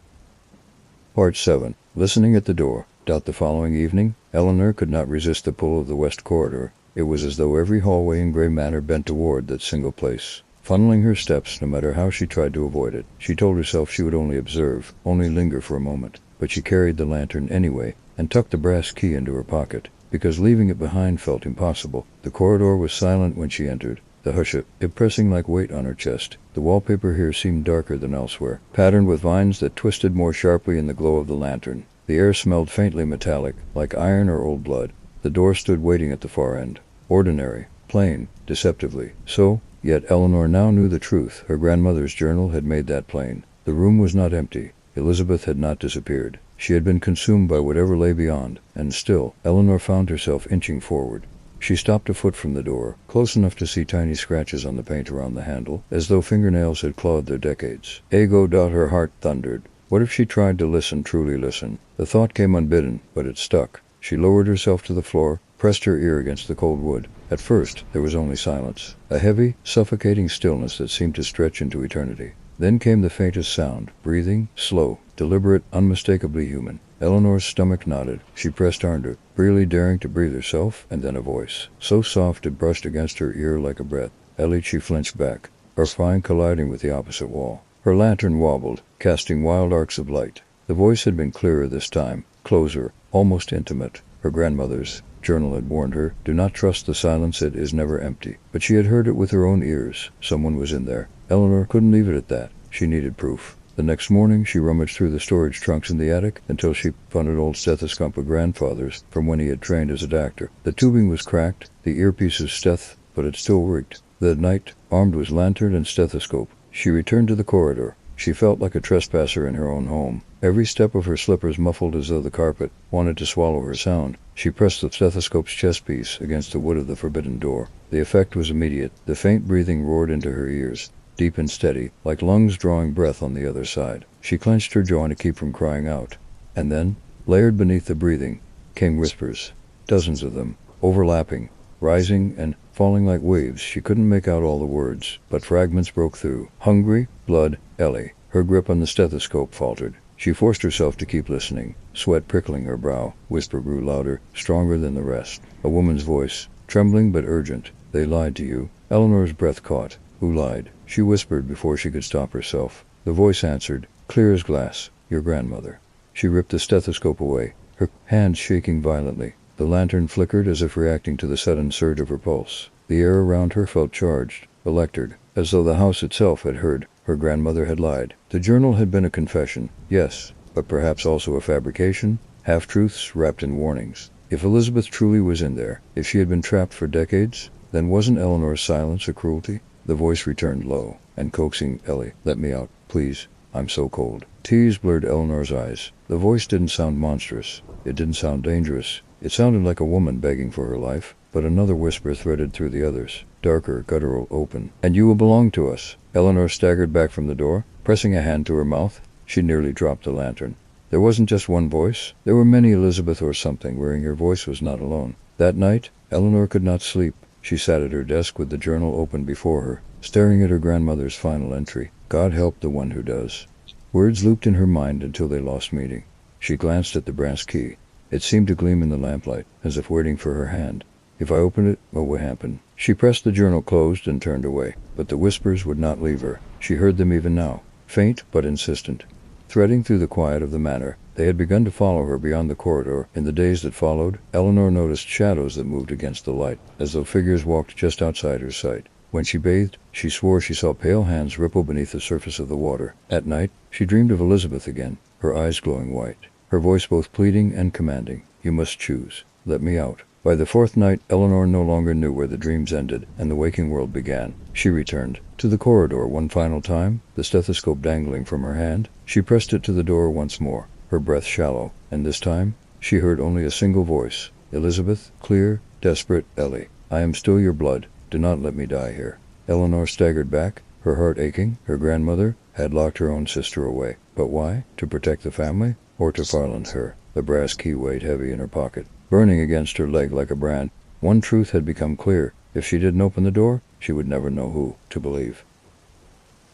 Part 7. Listening at the door. The following evening, Eleanor could not resist the pull of the west corridor. It was as though every hallway in Grey Manor bent toward that single place, funneling her steps no matter how she tried to avoid it. She told herself she would only observe, only linger for a moment. But she carried the lantern anyway, and tucked the brass key into her pocket, because leaving it behind felt impossible. The corridor was silent when she entered, the hush it pressing like weight on her chest. The wallpaper here seemed darker than elsewhere, patterned with vines that twisted more sharply in the glow of the lantern. The air smelled faintly metallic, like iron or old blood. The door stood waiting at the far end. Ordinary, plain, deceptively so, yet Eleanor now knew the truth. Her grandmother's journal had made that plain. The room was not empty. Elizabeth had not disappeared. She had been consumed by whatever lay beyond, and still, Eleanor found herself inching forward. She stopped a foot from the door, close enough to see tiny scratches on the paint around the handle, as though fingernails had clawed their decades. Ego. Her heart thundered. What if she tried to listen, truly listen? The thought came unbidden, but it stuck. She lowered herself to the floor, pressed her ear against the cold wood. At first, there was only silence, a heavy, suffocating stillness that seemed to stretch into eternity. Then came the faintest sound, breathing, slow, deliberate, unmistakably human. Eleanor's stomach knotted. She pressed harder, barely daring to breathe herself, and then a voice, so soft it brushed against her ear like a breath. Ellie. She flinched back, her spine colliding with the opposite wall. Her lantern wobbled, casting wild arcs of light. The voice had been clearer this time, closer, almost intimate. Her grandmother's journal had warned her, do not trust the silence, it is never empty. But she had heard it with her own ears. Someone was in there. Eleanor couldn't leave it at that. She needed proof. The next morning, she rummaged through the storage trunks in the attic until she found an old stethoscope of grandfather's from when he had trained as a doctor. The tubing was cracked, the earpieces stiff, but it still worked. That night, armed with lantern and stethoscope, she returned to the corridor. She felt like a trespasser in her own home. Every step of her slippers muffled as though the carpet wanted to swallow her sound. She pressed the stethoscope's chest piece against the wood of the forbidden door. The effect was immediate. The faint breathing roared into her ears, deep and steady, like lungs drawing breath on the other side. She clenched her jaw to keep from crying out. And then, layered beneath the breathing, came whispers, dozens of them, overlapping, rising and falling like waves. She couldn't make out all the words, but fragments broke through. Hungry, blood, Ellie. Her grip on the stethoscope faltered. She forced herself to keep listening, sweat prickling her brow. Whisper grew louder, stronger than the rest. A woman's voice, trembling but urgent. They lied to you. Eleanor's breath caught. Who lied? She whispered before she could stop herself. The voice answered, clear as glass, your grandmother. She ripped the stethoscope away, her hands shaking violently. The lantern flickered as if reacting to the sudden surge of her pulse. The air around her felt charged, electric, as though the house itself had heard. Her grandmother had lied. The journal had been a confession, yes, but perhaps also a fabrication, half-truths wrapped in warnings. If Elizabeth truly was in there, if she had been trapped for decades, then wasn't Eleanor's silence a cruelty? The voice returned low and coaxing. Ellie, let me out, please. I'm so cold. Tears blurred Eleanor's eyes. The voice didn't sound monstrous. It didn't sound dangerous. It sounded like a woman begging for her life, but another whisper threaded through the others, darker, guttural, open. And you will belong to us. Eleanor staggered back from the door, pressing a hand to her mouth. She nearly dropped the lantern. There wasn't just one voice. There were many Elizabeth or something, wherein her voice was not alone. That night, Eleanor could not sleep. She sat at her desk with the journal open before her, staring at her grandmother's final entry. God help the one who does. Words looped in her mind until they lost meaning. She glanced at the brass key. It seemed to gleam in the lamplight, as if waiting for her hand. If I opened it, what would happen? She pressed the journal closed and turned away, but the whispers would not leave her. She heard them even now, faint but insistent. Threading through the quiet of the manor, they had begun to follow her beyond the corridor. In the days that followed, Eleanor noticed shadows that moved against the light, as though figures walked just outside her sight. When she bathed, she swore she saw pale hands ripple beneath the surface of the water. At night, she dreamed of Elizabeth again, her eyes glowing white, her voice both pleading and commanding. You must choose. Let me out. By the fourth night, Eleanor no longer knew where the dreams ended and the waking world began. She returned to the corridor one final time, the stethoscope dangling from her hand. She pressed it to the door once more, her breath shallow, and this time she heard only a single voice. Elizabeth, clear, desperate. Ellie, I am still your blood. Do not let me die here. Eleanor staggered back, her heart aching. Her grandmother had locked her own sister away. But why? To protect the family? Or to silence her? The brass key weighed heavy in her pocket, burning against her leg like a brand. One truth had become clear. If she didn't open the door, she would never know who to believe.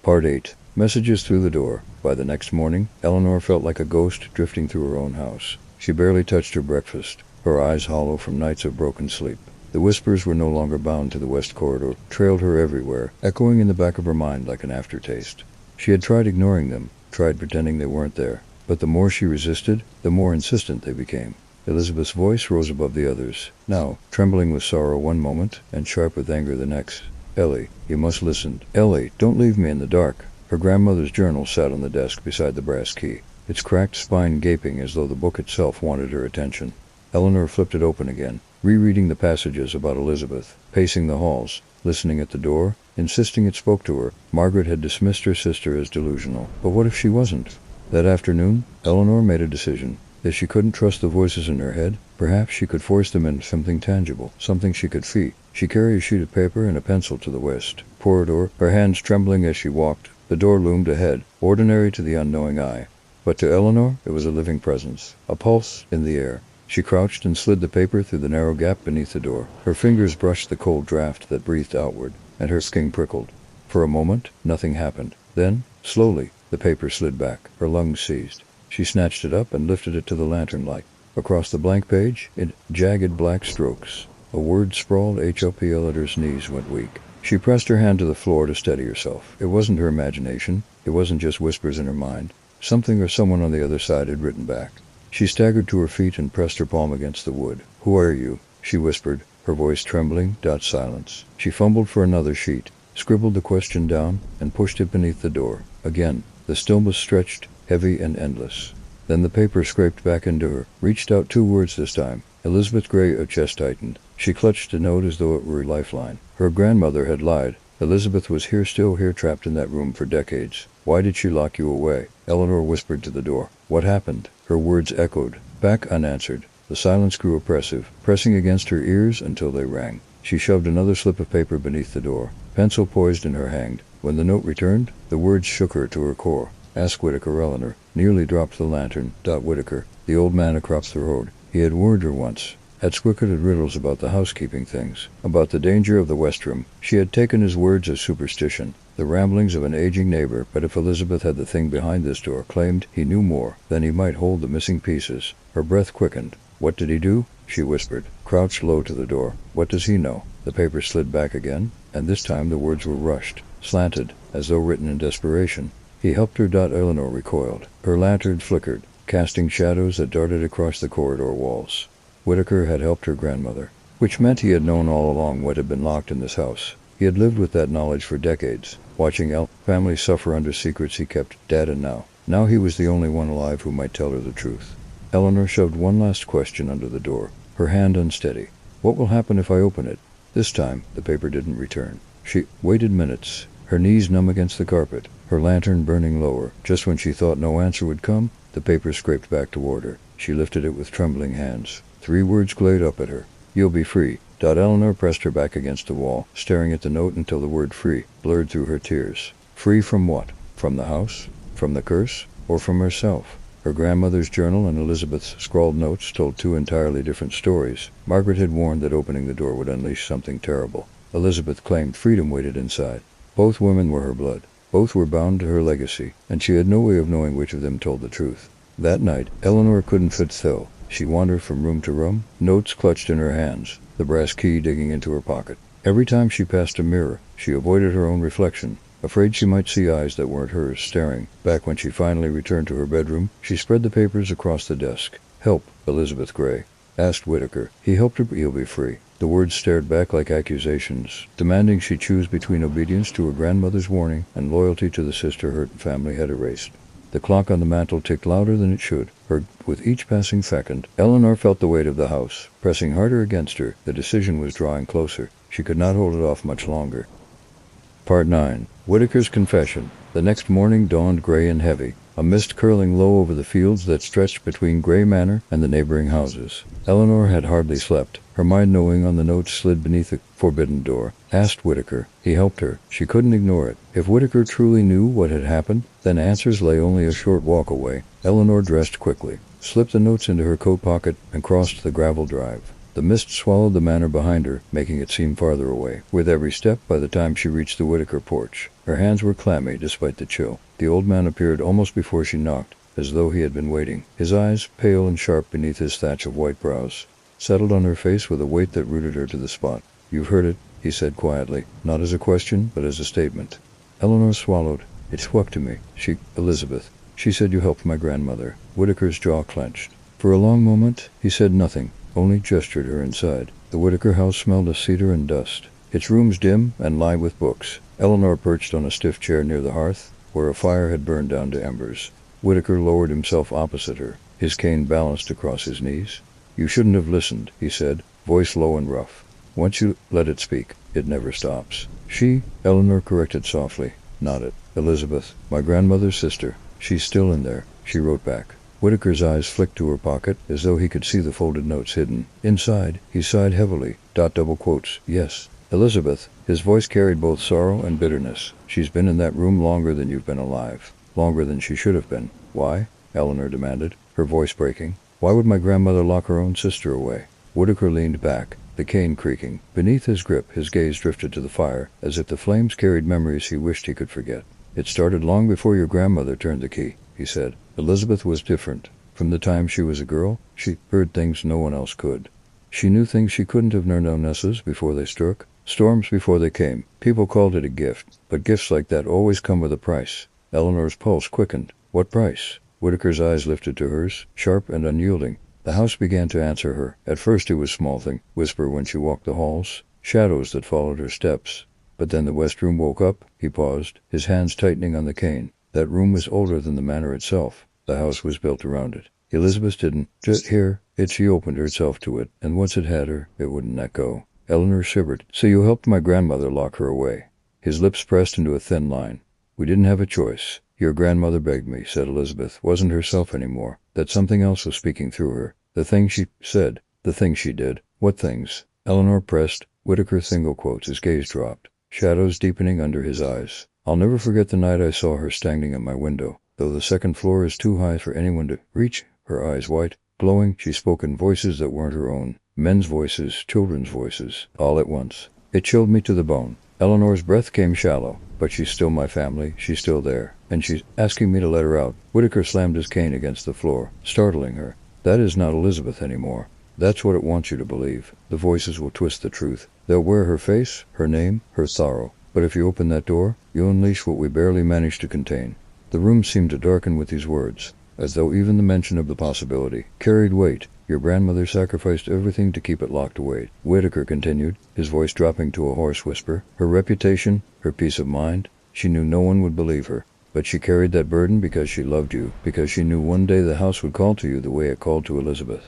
Part 8. Messages through the door. By the next morning, Eleanor felt like a ghost drifting through her own house. She barely touched her breakfast, her eyes hollow from nights of broken sleep. The whispers were no longer bound to the west corridor, trailed her everywhere, echoing in the back of her mind like an aftertaste. She had tried ignoring them, tried pretending they weren't there, but the more she resisted, the more insistent they became. Elizabeth's voice rose above the others, now trembling with sorrow one moment and sharp with anger the next. Ellie, you must listen. Ellie, don't leave me in the dark. Her grandmother's journal sat on the desk beside the brass key, its cracked spine gaping as though the book itself wanted her attention. Eleanor flipped it open again, rereading the passages about Elizabeth, pacing the halls, listening at the door, insisting it spoke to her. Margaret had dismissed her sister as delusional, but what if she wasn't? That afternoon, Eleanor made a decision. If she couldn't trust the voices in her head, perhaps she could force them into something tangible, something she could feel. She carried a sheet of paper and a pencil to the west corridor, her hands trembling as she walked. The door loomed ahead, ordinary to the unknowing eye. But to Eleanor, it was a living presence, a pulse in the air. She crouched and slid the paper through the narrow gap beneath the door. Her fingers brushed the cold draft that breathed outward, and her skin prickled. For a moment, nothing happened. Then, slowly, the paper slid back. Her lungs seized. She snatched it up and lifted it to the lantern light. Across the blank page, in jagged black strokes, a word sprawled. HLPL at her knees went weak. She pressed her hand to the floor to steady herself. It wasn't her imagination. It wasn't just whispers in her mind. Something or someone on the other side had written back. She staggered to her feet and pressed her palm against the wood. Who are you? She whispered, her voice trembling. Silence. She fumbled for another sheet, scribbled the question down, and pushed it beneath the door. Again, the stillness stretched, heavy and endless. Then the paper scraped back into her, reached out 2 words this time. Elizabeth Gray. Her chest tightened. She clutched the note as though it were a lifeline. Her grandmother had lied. Elizabeth was still here trapped in that room for decades. Why did she lock you away? Eleanor whispered to the door. What happened? Her words echoed, back unanswered. The silence grew oppressive, pressing against her ears until they rang. She shoved another slip of paper beneath the door, pencil poised in her hand. When the note returned, the words shook her to her core. Ask Whitaker. Eleanor nearly dropped the lantern. Whitaker, the old man across the road. He had warned her once, had squickered riddles about the housekeeping things, about the danger of the West Room. She had taken his words as superstition, the ramblings of an aging neighbor. But if Elizabeth had the thing behind this door, claimed he knew more, then he might hold the missing pieces. Her breath quickened. What did he do? She whispered, crouched low to the door. What does he know? The paper slid back again, and this time the words were rushed. slanted, as though written in desperation. He helped her. Eleanor recoiled. Her lantern flickered, casting shadows that darted across the corridor walls. Whitaker had helped her grandmother, which meant he had known all along what had been locked in this house. He had lived with that knowledge for decades, watching families suffer under secrets he kept, Dad, and now he was the only one alive who might tell her the truth. Eleanor shoved one last question under the door, her hand unsteady. What will happen if I open it? This time, the paper didn't return. She waited minutes, her knees numb against the carpet, her lantern burning lower. Just when she thought no answer would come, the paper scraped back toward her. She lifted it with trembling hands. 3 words glared up at her. You'll be free. Eleanor pressed her back against the wall, staring at the note until the word free blurred through her tears. Free from what? From the house? From the curse? Or from herself? Her grandmother's journal and Elizabeth's scrawled notes told 2 entirely different stories. Margaret had warned that opening the door would unleash something terrible. Elizabeth claimed freedom waited inside. Both women were her blood. Both were bound to her legacy, and she had no way of knowing which of them told the truth. That night, Eleanor couldn't sit still. She wandered from room to room, notes clutched in her hands, the brass key digging into her pocket. Every time she passed a mirror, she avoided her own reflection, afraid she might see eyes that weren't hers staring. Back when she finally returned to her bedroom, she spread the papers across the desk. Help, Elizabeth Gray, asked Whitaker. He helped her, he'll be free. The words stared back like accusations, demanding she choose between obedience to her grandmother's warning and loyalty to the sister her family had erased. The clock on the mantel ticked louder than it should. With each passing second, Eleanor felt the weight of the house, pressing harder against her. The decision was drawing closer. She could not hold it off much longer. Part 9. Whitaker's confession. The next morning dawned gray and heavy, a mist curling low over the fields that stretched between Gray Manor and the neighboring houses. Eleanor had hardly slept. Her mind knowing on the note slid beneath the forbidden door. Asked Whitaker. He helped her. She couldn't ignore it. If Whitaker truly knew what had happened, then answers lay only a short walk away. Eleanor dressed quickly, slipped the notes into her coat pocket, and crossed the gravel drive. The mist swallowed the manor behind her, making it seem farther away. With every step, by the time she reached the Whitaker porch, her hands were clammy despite the chill. The old man appeared almost before she knocked, as though he had been waiting. His eyes, pale and sharp beneath his thatch of white brows, settled on her face with a weight that rooted her to the spot. You've heard it, he said quietly, not as a question, but as a statement. Eleanor swallowed. It stuck to me. Elizabeth. She said you helped my grandmother. Whitaker's jaw clenched. For a long moment, he said nothing, only gestured her inside. The Whitaker house smelled of cedar and dust, its rooms dim and lined with books. Eleanor perched on a stiff chair near the hearth, where a fire had burned down to embers. Whitaker lowered himself opposite her, his cane balanced across his knees. You shouldn't have listened, he said, voice low and rough. Once you let it speak, it never stops. Eleanor corrected softly, nodded. Elizabeth, my grandmother's sister. She's still in there, she wrote back. Whitaker's eyes flicked to her pocket, as though he could see the folded notes hidden. Inside, he sighed heavily. Double quotes. Yes. Elizabeth, his voice carried both sorrow and bitterness. She's been in that room longer than you've been alive. Longer than she should have been. Why? Eleanor demanded, her voice breaking. Why would my grandmother lock her own sister away? Whitaker leaned back, the cane creaking. Beneath his grip, his gaze drifted to the fire, as if the flames carried memories he wished he could forget. It started long before your grandmother turned the key, he said. Elizabeth was different. From the time she was a girl, she heard things no one else could. She knew things she couldn't have known illnesses before they struck, storms before they came. People called it a gift, but gifts like that always come with a price. Eleanor's pulse quickened. What price? Whitaker's eyes lifted to hers, sharp and unyielding. The house began to answer her. At first it was small thing, whisper when she walked the halls, shadows that followed her steps. But then the West Room woke up. He paused, his hands tightening on the cane. That room was older than the manor itself. The house was built around it. Elizabeth didn't just hear it. She opened herself to it, and once it had her, it wouldn't let go. Eleanor shivered. So you helped my grandmother lock her away. His lips pressed into a thin line. We didn't have a choice. Your grandmother begged me, said Elizabeth. Wasn't herself anymore. That something else was speaking through her. The things she said. The things she did. What things? Eleanor pressed. Whitaker single quotes. His gaze dropped, shadows deepening under his eyes. I'll never forget the night I saw her standing at my window. Though the second floor is too high for anyone to reach, her eyes white, glowing, she spoke in voices that weren't her own. Men's voices, children's voices, all at once. It chilled me to the bone. Eleanor's breath came shallow. But she's still my family, she's still there, and she's asking me to let her out. Whitaker slammed his cane against the floor, startling her. That is not Elizabeth anymore. That's what it wants you to believe. The voices will twist the truth. They'll wear her face, her name, her sorrow. But if you open that door, you'll unleash what we barely managed to contain." The room seemed to darken with these words, as though even the mention of the possibility carried weight. "Your grandmother sacrificed everything to keep it locked away," Whitaker continued, his voice dropping to a hoarse whisper. "Her reputation, her peace of mind. She knew no one would believe her. But she carried that burden because she loved you, because she knew one day the house would call to you the way it called to Elizabeth."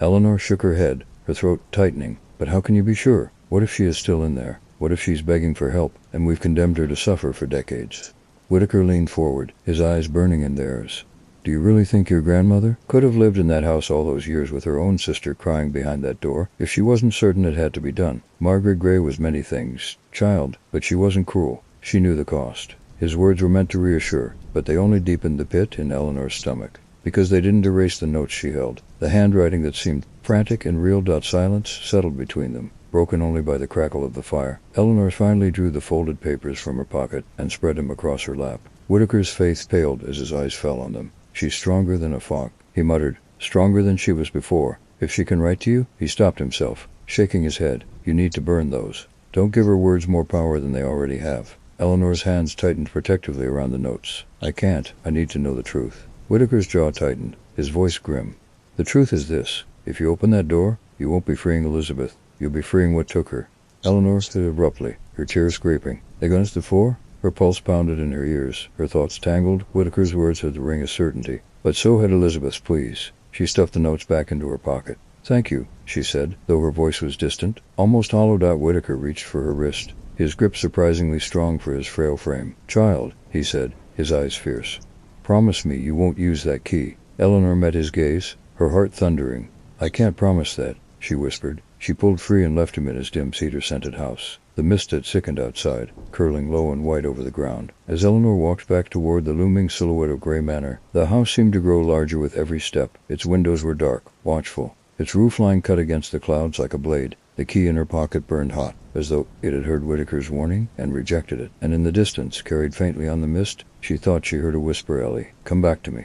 Eleanor shook her head, her throat tightening. "But how can you be sure? What if she is still in there? What if she's begging for help, and we've condemned her to suffer for decades?" Whitaker leaned forward, his eyes burning in theirs. "Do you really think your grandmother could have lived in that house all those years with her own sister crying behind that door, if she wasn't certain it had to be done? Margaret Gray was many things, child, but she wasn't cruel. She knew the cost." His words were meant to reassure, but they only deepened the pit in Eleanor's stomach, because they didn't erase the notes she held. The handwriting that seemed frantic and real. Silence settled between them, broken only by the crackle of the fire. Eleanor finally drew the folded papers from her pocket and spread them across her lap. Whitaker's face paled as his eyes fell on them. "She's stronger than a fox," he muttered. "Stronger than she was before. If she can write to you?" He stopped himself, shaking his head. "You need to burn those. Don't give her words more power than they already have." Eleanor's hands tightened protectively around the notes. "I can't. I need to know the truth." Whitaker's jaw tightened, his voice grim. "The truth is this. If you open that door, you won't be freeing Elizabeth. You'll be freeing what took her." Eleanor stood abruptly, her tears scraping. "Against the floor?" Her pulse pounded in her ears, her thoughts tangled. Whitaker's words had the ring of certainty, but so had Elizabeth's pleas. She stuffed the notes back into her pocket. "Thank you," she said, though her voice was distant. Almost hollowed out, Whitaker reached for her wrist, his grip surprisingly strong for his frail frame. "Child," he said, his eyes fierce, "promise me you won't use that key." Eleanor met his gaze, her heart thundering. "I can't promise that," she whispered. She pulled free and left him in his dim cedar-scented house. The mist had thickened outside, curling low and white over the ground. As Eleanor walked back toward the looming silhouette of Gray Manor, the house seemed to grow larger with every step. Its windows were dark, watchful, its roofline cut against the clouds like a blade. The key in her pocket burned hot, as though it had heard Whitaker's warning and rejected it. And in the distance, carried faintly on the mist, she thought she heard a whisper, "Ellie, come back to me."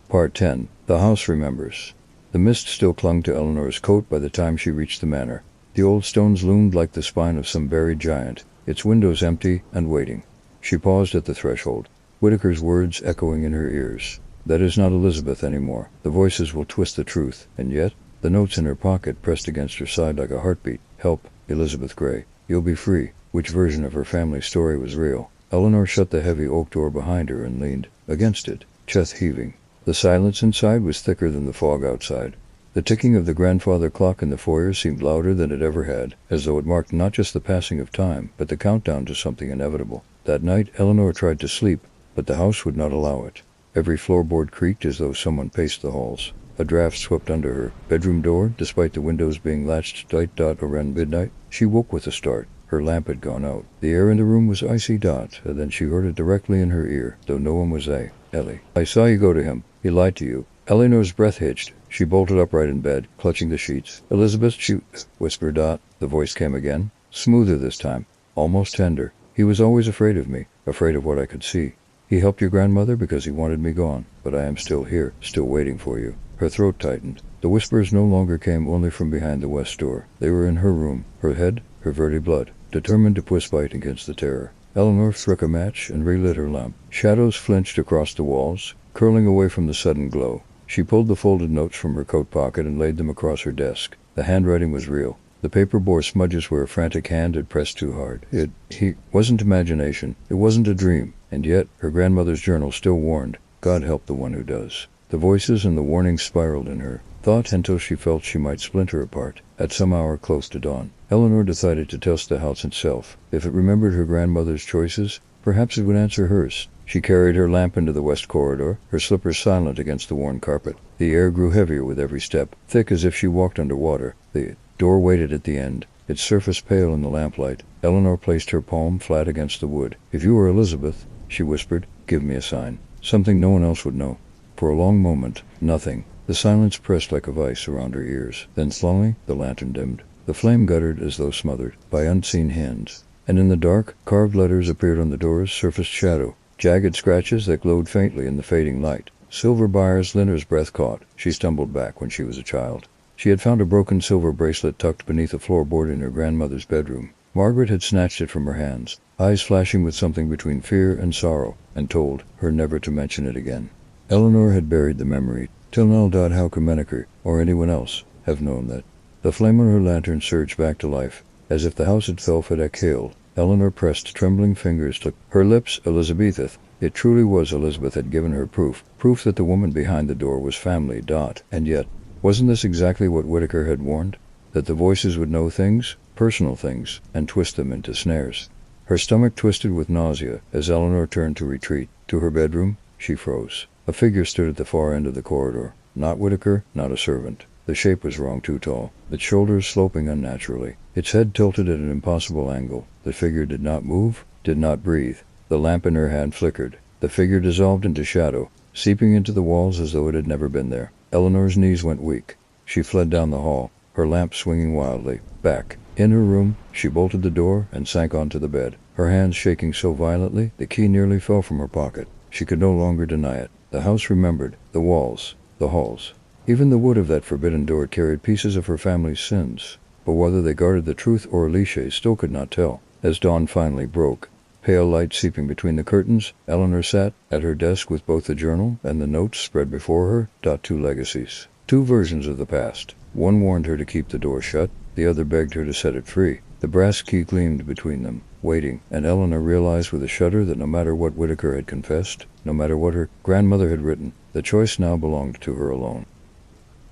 Part 10. The House Remembers. The mist still clung to Eleanor's coat by the time she reached the manor. The old stones loomed like the spine of some buried giant, its windows empty and waiting. She paused at the threshold, Whitaker's words echoing in her ears. "That is not Elizabeth anymore. The voices will twist the truth, and yet..." The notes in her pocket pressed against her side like a heartbeat. "Help, Elizabeth Gray. You'll be free." Which version of her family story was real? Eleanor shut the heavy oak door behind her and leaned against it, chest heaving. The silence inside was thicker than the fog outside. The ticking of the grandfather clock in the foyer seemed louder than it ever had, as though it marked not just the passing of time, but the countdown to something inevitable. That night, Eleanor tried to sleep, but the house would not allow it. Every floorboard creaked as though someone paced the halls. A draft swept under her bedroom door, despite the windows being latched tight. Around midnight, she woke with a start. Her lamp had gone out. The air in the room was icy. And then she heard it directly in her ear, though no one was there. "Ellie, I saw you go to him. He lied to you." Eleanor's breath hitched. She bolted upright in bed, clutching the sheets. "Elizabeth, she..." whispered. The voice came again, smoother this time, almost tender. "He was always afraid of me, afraid of what I could see. He helped your grandmother because he wanted me gone, but I am still here, still waiting for you." Her throat tightened. The whispers no longer came only from behind the west door. They were in her room, her head, her very blood, determined to push fight against the terror. Eleanor struck a match and relit her lamp. Shadows flinched across the walls, curling away from the sudden glow. She pulled the folded notes from her coat pocket and laid them across her desk. The handwriting was real. The paper bore smudges where a frantic hand had pressed too hard. He wasn't imagination. It wasn't a dream. And yet, her grandmother's journal still warned, "God help the one who does." The voices and the warnings spiraled in her thought until she felt she might splinter apart. At some hour close to dawn, Eleanor decided to test the house itself. If it remembered her grandmother's choices, perhaps it would answer hers. She carried her lamp into the west corridor, her slippers silent against the worn carpet. The air grew heavier with every step, thick as if she walked under water. The door waited at the end, its surface pale in the lamplight. Eleanor placed her palm flat against the wood. "If you are Elizabeth," she whispered, "give me a sign. Something no one else would know." For a long moment, nothing. The silence pressed like a vice around her ears. Then slowly, the lantern dimmed. The flame guttered as though smothered by unseen hands. And in the dark, carved letters appeared on the door's surfaced shadow, jagged scratches that glowed faintly in the fading light. "Silver bars." Linner's breath caught. She stumbled back when she was a child. She had found a broken silver bracelet tucked beneath a floorboard in her grandmother's bedroom. Margaret had snatched it from her hands, eyes flashing with something between fear and sorrow, and told her never to mention it again. Eleanor had buried the memory. Till now, how could Menaker, or anyone else, have known that? The flame on her lantern surged back to life, as if the house itself had exhaled. Eleanor pressed trembling fingers to her lips. Elizabeth. It truly was. Elizabeth had given her proof that the woman behind the door was family. And yet, wasn't this exactly what Whitaker had warned? That the voices would know things, personal things, and twist them into snares. Her stomach twisted with nausea as Eleanor turned to retreat. To her bedroom, she froze. A figure stood at the far end of the corridor. Not Whitaker, not a servant. The shape was wrong, too tall, its shoulders sloping unnaturally, its head tilted at an impossible angle. The figure did not move, did not breathe. The lamp in her hand flickered. The figure dissolved into shadow, seeping into the walls as though it had never been there. Eleanor's knees went weak. She fled down the hall, her lamp swinging wildly. Back. In her room, she bolted the door and sank onto the bed, her hands shaking so violently the key nearly fell from her pocket. She could no longer deny it. The house remembered, the walls, the halls. Even the wood of that forbidden door carried pieces of her family's sins, but whether they guarded the truth or Alicia still could not tell. As dawn finally broke, pale light seeping between the curtains, Eleanor sat at her desk with both the journal and the notes spread before her. Two legacies. Two versions of the past. One warned her to keep the door shut, the other begged her to set it free. The brass key gleamed between them, waiting, and Eleanor realized with a shudder that no matter what Whitaker had confessed, no matter what her grandmother had written, the choice now belonged to her alone.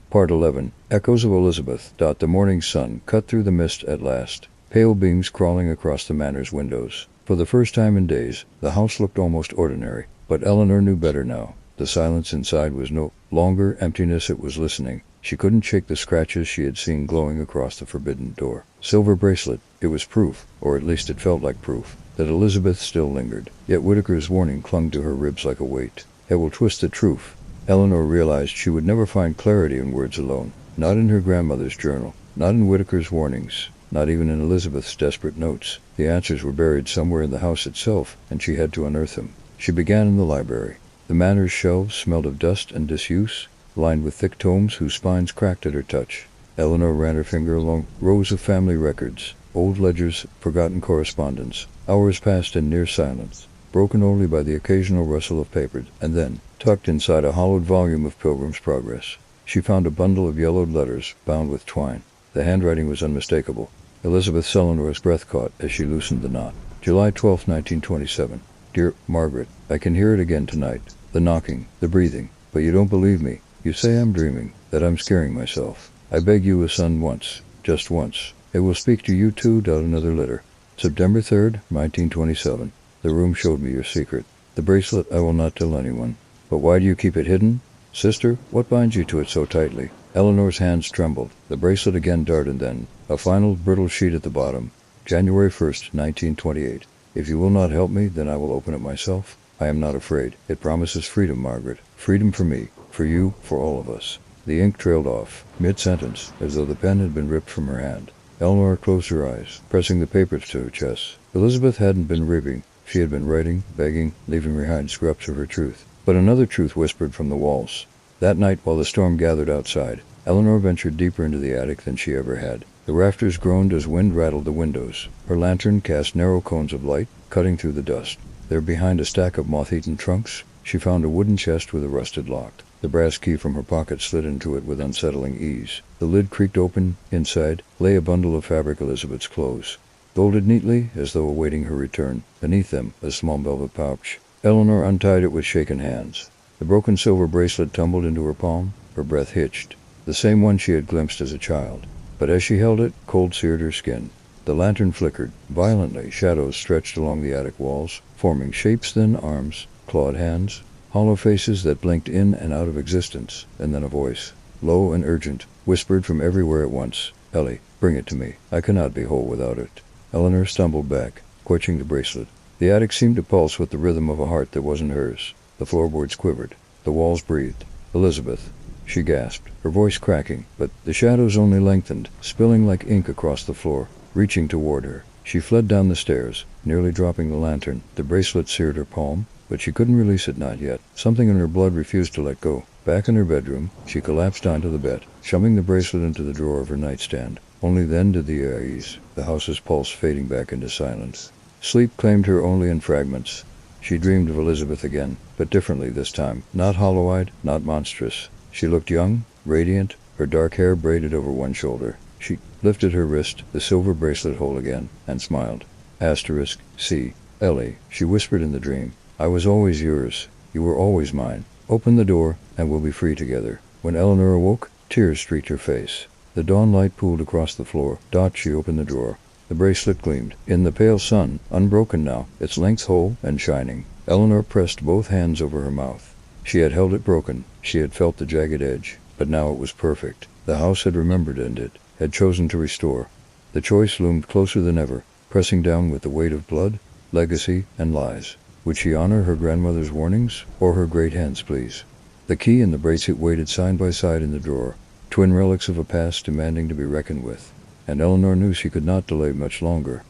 Part 11. Echoes of Elizabeth. The morning sun cut through the mist at last, pale beams crawling across the manor's windows. For the first time in days, the house looked almost ordinary, but Eleanor knew better now. The silence inside was no longer emptiness, it was listening. She couldn't shake the scratches she had seen glowing across the forbidden door. Silver bracelet. It was proof, or at least it felt like proof, that Elizabeth still lingered. Yet Whitaker's warning clung to her ribs like a weight. It will twist the truth. Eleanor realized she would never find clarity in words alone. Not in her grandmother's journal, not in Whitaker's warnings, not even in Elizabeth's desperate notes. The answers were buried somewhere in the house itself, and she had to unearth them. She began in the library. The manor's shelves smelled of dust and disuse, lined with thick tomes whose spines cracked at her touch. Eleanor ran her finger along rows of family records, old ledgers, forgotten correspondence. Hours passed in near silence, broken only by the occasional rustle of papers, and then, tucked inside a hollowed volume of Pilgrim's Progress, she found a bundle of yellowed letters bound with twine. The handwriting was unmistakable. Elizabeth Eleanor's breath caught as she loosened the knot. July 12, 1927. Dear Margaret, I can hear it again tonight. The knocking, the breathing. But you don't believe me. You say I'm dreaming, that I'm scaring myself. I beg you a son once, just once. It will speak to you too. Another letter. September 3rd, 1927. The room showed me your secret. The bracelet I will not tell anyone. But why do you keep it hidden? Sister, what binds you to it so tightly? Eleanor's hands trembled. The bracelet again darted, then a final brittle sheet at the bottom. January 1st, 1928. If you will not help me, then I will open it myself. I am not afraid. It promises freedom, Margaret. Freedom for me, for you, for all of us. The ink trailed off, mid-sentence, as though the pen had been ripped from her hand. Eleanor closed her eyes, pressing the papers to her chest. Elizabeth hadn't been raving. She had been writing, begging, leaving behind scraps of her truth. But another truth whispered from the walls. That night, while the storm gathered outside, Eleanor ventured deeper into the attic than she ever had. The rafters groaned as wind rattled the windows. Her lantern cast narrow cones of light, cutting through the dust. There, behind a stack of moth-eaten trunks, she found a wooden chest with a rusted lock. The brass key from her pocket slid into it with unsettling ease. The lid creaked open. Inside lay a bundle of fabric, Elizabeth's clothes, folded neatly as though awaiting her return. Beneath them, a small velvet pouch. Eleanor untied it with shaken hands. The broken silver bracelet tumbled into her palm. Her breath hitched. The same one she had glimpsed as a child. But as she held it, cold seared her skin. The lantern flickered. Violently, shadows stretched along the attic walls, forming shapes, thin arms, clawed hands, hollow faces that blinked in and out of existence. And then a voice, low and urgent, whispered from everywhere at once. Ellie, bring it to me. I cannot be whole without it. Eleanor stumbled back, clutching the bracelet. The attic seemed to pulse with the rhythm of a heart that wasn't hers. The floorboards quivered. The walls breathed. Elizabeth, she gasped, her voice cracking, but the shadows only lengthened, spilling like ink across the floor, reaching toward her. She fled down the stairs, nearly dropping the lantern. The bracelet seared her palm, but she couldn't release it, not yet. Something in her blood refused to let go. Back in her bedroom, she collapsed onto the bed, shoving the bracelet into the drawer of her nightstand. Only then did the air ease, the house's pulse fading back into silence. Sleep claimed her only in fragments. She dreamed of Elizabeth again, but differently this time. Not hollow-eyed, not monstrous. She looked young, radiant, her dark hair braided over one shoulder. She lifted her wrist, the silver bracelet whole again, and smiled. Asterisk, see, Ellie, she whispered in the dream. I was always yours. You were always mine. Open the door, and we'll be free together. When Eleanor awoke, tears streaked her face. The dawn light pooled across the floor. She opened the drawer. The bracelet gleamed. In the pale sun, unbroken now, its length whole and shining. Eleanor pressed both hands over her mouth. She had held it broken. She had felt the jagged edge. But now it was perfect. The house had remembered it, had chosen to restore. The choice loomed closer than ever, pressing down with the weight of blood, legacy, and lies. Would she honor her grandmother's warnings, or her great hand's pleas? The key and the bracelet waited side by side in the drawer, twin relics of a past demanding to be reckoned with, and Eleanor knew she could not delay much longer.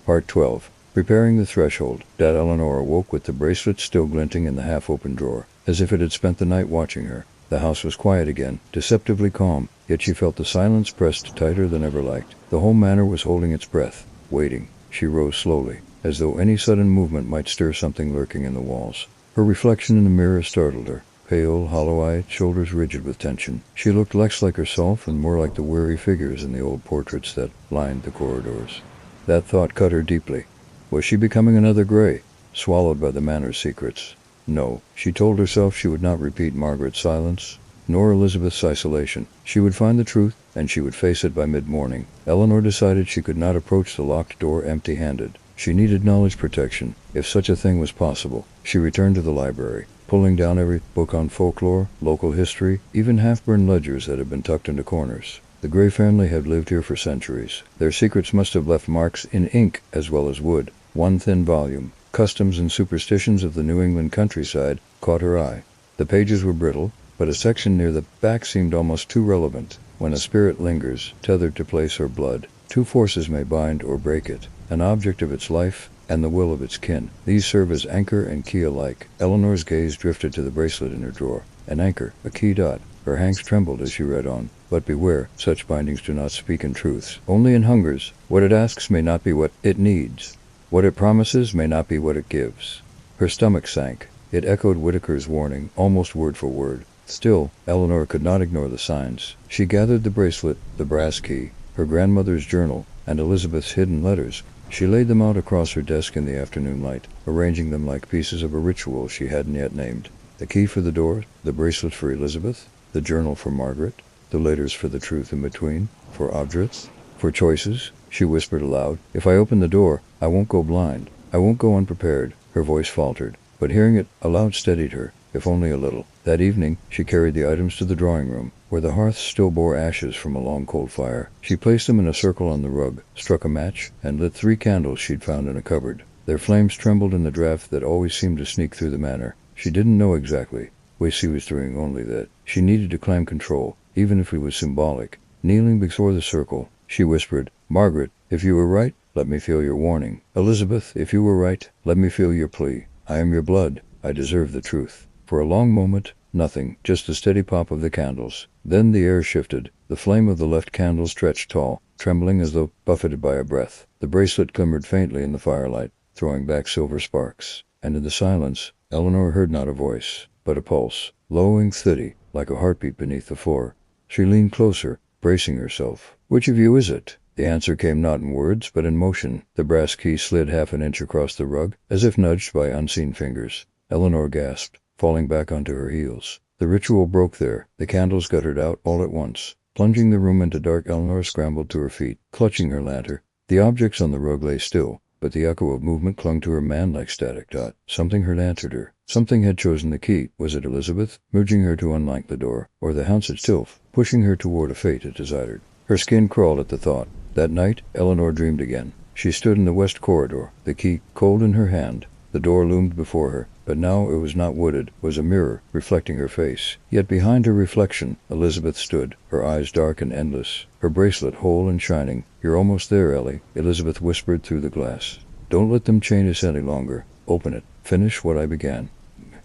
Part 12. Preparing the threshold, Eleanor awoke with the bracelet still glinting in the half-open drawer, as if it had spent the night watching her. The house was quiet again, deceptively calm, yet she felt the silence pressed tighter than ever liked. The whole manor was holding its breath, waiting. She rose slowly, as though any sudden movement might stir something lurking in the walls. Her reflection in the mirror startled her. Pale, hollow-eyed, shoulders rigid with tension. She looked less like herself and more like the weary figures in the old portraits that lined the corridors. That thought cut her deeply. Was she becoming another Grey, swallowed by the manor's secrets? No, she told herself she would not repeat Margaret's silence, nor Elizabeth's isolation. She would find the truth, and she would face it by mid-morning. Eleanor decided she could not approach the locked door empty-handed. She needed knowledge protection, if such a thing was possible. She returned to the library, pulling down every book on folklore, local history, even half-burned ledgers that had been tucked into corners. The Grey family had lived here for centuries. Their secrets must have left marks in ink as well as wood. One thin volume, Customs and Superstitions of the New England Countryside, caught her eye. The pages were brittle, but a section near the back seemed almost too relevant. When a spirit lingers, tethered to place or blood, two forces may bind or break it, an object of its life and the will of its kin. These serve as anchor and key alike. Eleanor's gaze drifted to the bracelet in her drawer. An anchor, a key dot. Her hands trembled as she read on. But beware, such bindings do not speak in truths, only in hungers. What it asks may not be what it needs. What it promises may not be what it gives. Her stomach sank. It echoed Whitaker's warning, almost word for word. Still, Eleanor could not ignore the signs. She gathered the bracelet, the brass key, her grandmother's journal, and Elizabeth's hidden letters. She laid them out across her desk in the afternoon light, arranging them like pieces of a ritual she hadn't yet named. The key for the door, the bracelet for Elizabeth, the journal for Margaret, the letters for the truth in between, for objects, for choices. She whispered aloud, "If I open the door, I won't go blind. I won't go unprepared." Her voice faltered, but hearing it aloud steadied her, if only a little. That evening, she carried the items to the drawing-room, where the hearth still bore ashes from a long cold fire. She placed them in a circle on the rug, struck a match, and lit 3 candles she'd found in a cupboard. Their flames trembled in the draught that always seemed to sneak through the manor. She didn't know exactly. She was doing only that. She needed to claim control, even if it was symbolic. Kneeling before the circle, she whispered, "Margaret, if you were right, let me feel your warning. Elizabeth, if you were right, let me feel your plea. I am your blood. I deserve the truth." For a long moment, nothing, just the steady pop of the candles. Then the air shifted. The flame of the left candle stretched tall, trembling as though buffeted by a breath. The bracelet glimmered faintly in the firelight, throwing back silver sparks. And in the silence, Eleanor heard not a voice, but a pulse, low and steady, like a heartbeat beneath the floor. She leaned closer, bracing herself. "Which of you is it?" The answer came not in words, but in motion. The brass key slid half an inch across the rug, as if nudged by unseen fingers. Eleanor gasped, falling back onto her heels. The ritual broke there. The candles guttered out all at once. Plunging the room into dark, Eleanor scrambled to her feet, clutching her lantern. The objects on the rug lay still, but the echo of movement clung to her man-like static. Something had answered her. Something had chosen the key. Was it Elizabeth, urging her to unlock the door, or the house itself, pushing her toward a fate it desired? Her skin crawled at the thought. That night, Eleanor dreamed again. She stood in the west corridor, the key cold in her hand. The door loomed before her, but now it was not wooded, was a mirror, reflecting her face. Yet behind her reflection, Elizabeth stood, her eyes dark and endless, her bracelet whole and shining. "You're almost there, Ellie," Elizabeth whispered through the glass. "Don't let them chain us any longer. Open it. Finish what I began."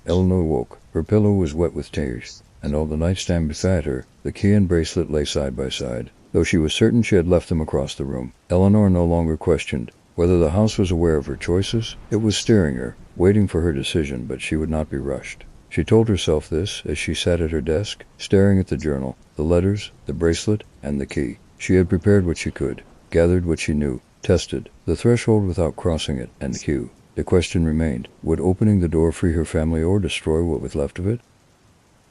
Eleanor woke. Her pillow was wet with tears, and on the nightstand beside her, the key and bracelet lay side by side. though she was certain she had left them across the room. Eleanor no longer questioned whether the house was aware of her choices. It was steering her, waiting for her decision, but she would not be rushed. She told herself this as she sat at her desk, staring at the journal, the letters, the bracelet, and the key. She had prepared what she could, gathered what she knew, tested the threshold without crossing it, and Q. The question remained, would opening the door free her family or destroy what was left of it?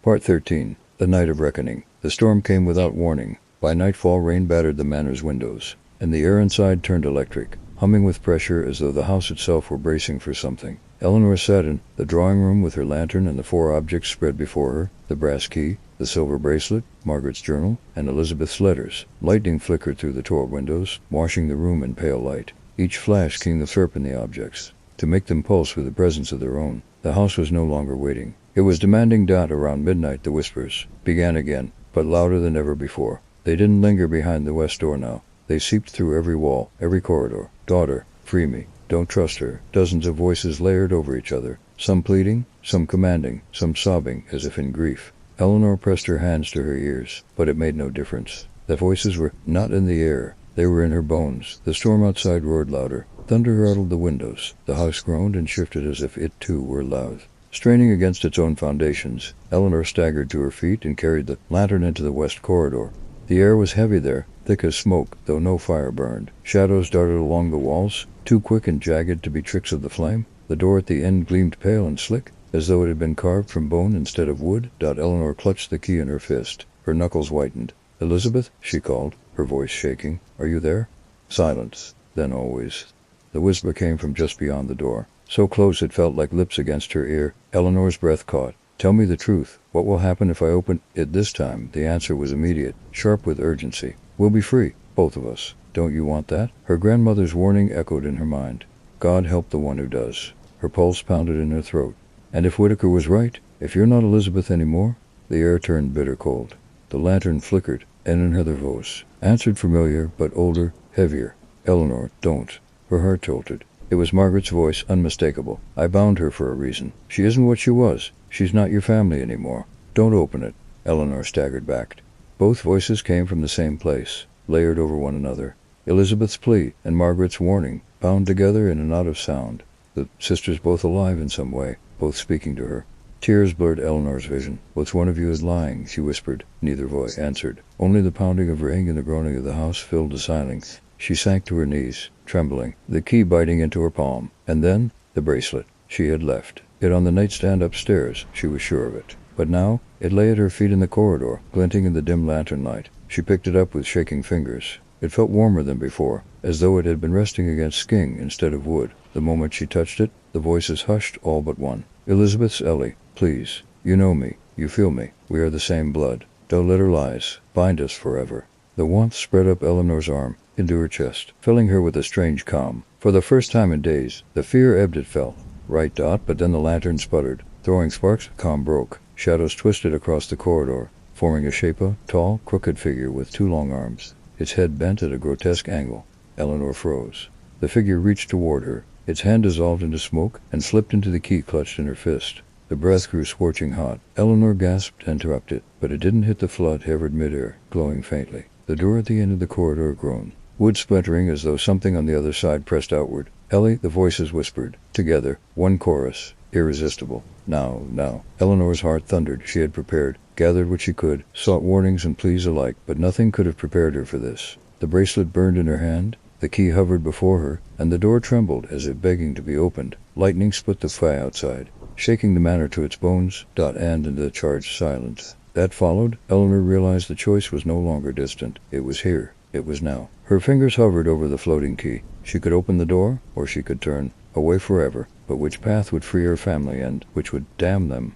Part 13. The Night of Reckoning. The storm came without warning. By nightfall, rain battered the manor's windows, and the air inside turned electric, humming with pressure as though the house itself were bracing for something. Eleanor sat in the drawing room with her lantern and the 4 objects spread before her, the brass key, the silver bracelet, Margaret's journal, and Elizabeth's letters. Lightning flickered through the tall windows, washing the room in pale light. Each flash keying the ferp in the objects, to make them pulse with the presence of their own. The house was no longer waiting. It was demanding. Around midnight the whispers began again, but louder than ever before. They didn't linger behind the west door now. They seeped through every wall, every corridor. Daughter, free me. Don't trust her. Dozens of voices layered over each other, some pleading, some commanding, some sobbing as if in grief. Eleanor pressed her hands to her ears, but it made no difference. The voices were not in the air. They were in her bones. The storm outside roared louder. Thunder rattled the windows. The house groaned and shifted as if it too were loud. Straining against its own foundations, Eleanor staggered to her feet and carried the lantern into the west corridor. The air was heavy there, thick as smoke, though no fire burned. Shadows darted along the walls, too quick and jagged to be tricks of the flame. The door at the end gleamed pale and slick, as though it had been carved from bone instead of wood. Eleanor clutched the key in her fist. Her knuckles whitened. "Elizabeth," she called, her voice shaking. "Are you there?" Silence. Then always. The whisper came from just beyond the door, so close it felt like lips against her ear. Eleanor's breath caught. "Tell me the truth. What will happen if I open it this time?" The answer was immediate, sharp with urgency. "We'll be free, both of us. Don't you want that?" Her grandmother's warning echoed in her mind. God help the one who does. Her pulse pounded in her throat. And if Whitaker was right, if you're not Elizabeth anymore? The air turned bitter cold. The lantern flickered, and another voice answered, familiar but older, heavier. "Eleanor, don't." Her heart jolted. It was Margaret's voice, unmistakable. "I bound her for a reason. She isn't what she was. She's not your family anymore. Don't open it." Eleanor staggered back. Both voices came from the same place, layered over one another. Elizabeth's plea and Margaret's warning, bound together in a knot of sound. The sisters both alive in some way, both speaking to her. Tears blurred Eleanor's vision. "What's one of you is lying?" she whispered. Neither voice answered. Only the pounding of rain and the groaning of the house filled the silence. She sank to her knees, trembling, the key biting into her palm. And then, the bracelet. She had left it on the nightstand upstairs, she was sure of it. But now, it lay at her feet in the corridor, glinting in the dim lantern light. She picked it up with shaking fingers. It felt warmer than before, as though it had been resting against skin instead of wood. The moment she touched it, the voices hushed, all but one. "Elizabeth's Ellie, please. You know me. You feel me. We are the same blood. Don't let her lies bind us forever." The warmth spread up Eleanor's arm, into her chest, filling her with a strange calm. For the first time in days, the fear ebbed. It fell. Right, but then the lantern sputtered, throwing sparks. Calm broke. Shadows twisted across the corridor, forming a shape, a tall, crooked figure with 2 long arms, its head bent at a grotesque angle. Eleanor froze. The figure reached toward her. Its hand dissolved into smoke and slipped into the key clutched in her fist. The breath grew scorching hot. Eleanor gasped and interrupted, but it didn't hit the flood, hovered midair, glowing faintly. The door at the end of the corridor groaned, wood splintering as though something on the other side pressed outward. "Ellie," the voices whispered. Together, one chorus, irresistible. Now. Eleanor's heart thundered. She had prepared, gathered what she could, sought warnings and pleas alike, but nothing could have prepared her for this. The bracelet burned in her hand, the key hovered before her, and the door trembled as if begging to be opened. Lightning split the sky outside, shaking the manor to its bones. And in the charged silence that followed, Eleanor realized the choice was no longer distant. It was here. It was now. Her fingers hovered over the floating key. She could open the door, or she could turn away forever. But which path would free her family and which would damn them?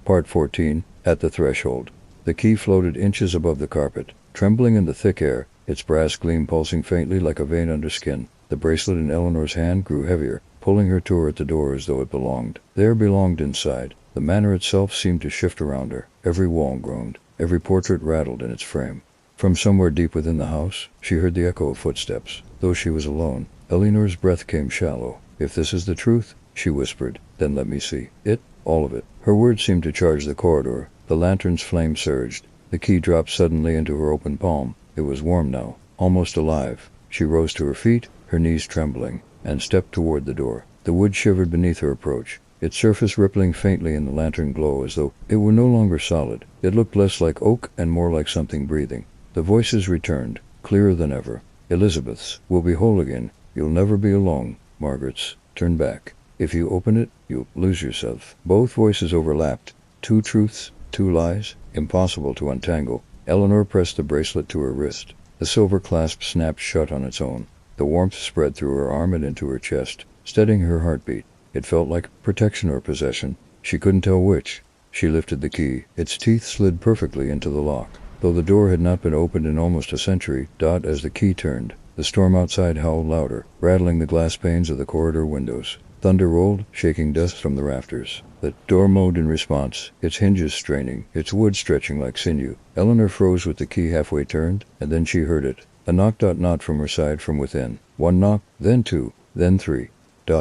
Part 14. At the threshold. The key floated inches above the carpet, trembling in the thick air, its brass gleam pulsing faintly like a vein under skin. The bracelet in Eleanor's hand grew heavier, pulling her to her at the door as though it belonged. There belonged inside. The manor itself seemed to shift around her. Every wall groaned. Every portrait rattled in its frame. From somewhere deep within the house, she heard the echo of footsteps. Though she was alone, Eleanor's breath came shallow. "If this is the truth," she whispered, "then let me see it, all of it." Her words seemed to charge the corridor. The lantern's flame surged. The key dropped suddenly into her open palm. It was warm now, almost alive. She rose to her feet, her knees trembling, and stepped toward the door. The wood shivered beneath her approach, its surface rippling faintly in the lantern glow as though it were no longer solid. It looked less like oak and more like something breathing. The voices returned, clearer than ever. Elizabeth's, "We'll be whole again. You'll never be alone." Margaret's, "Turn back. If you open it, you'll lose yourself." Both voices overlapped. Two truths, two lies, impossible to untangle. Eleanor pressed the bracelet to her wrist. The silver clasp snapped shut on its own. The warmth spread through her arm and into her chest, steadying her heartbeat. It felt like protection or possession. She couldn't tell which. She lifted the key. Its teeth slid perfectly into the lock, though the door had not been opened in almost a century. As the key turned, the storm outside howled louder, rattling the glass panes of the corridor windows. Thunder rolled, shaking dust from the rafters. The door moaned in response, its hinges straining, its wood stretching like sinew. Eleanor froze with the key halfway turned, and then she heard it. A knock. Not from her side, from within. One knock, then two, then three.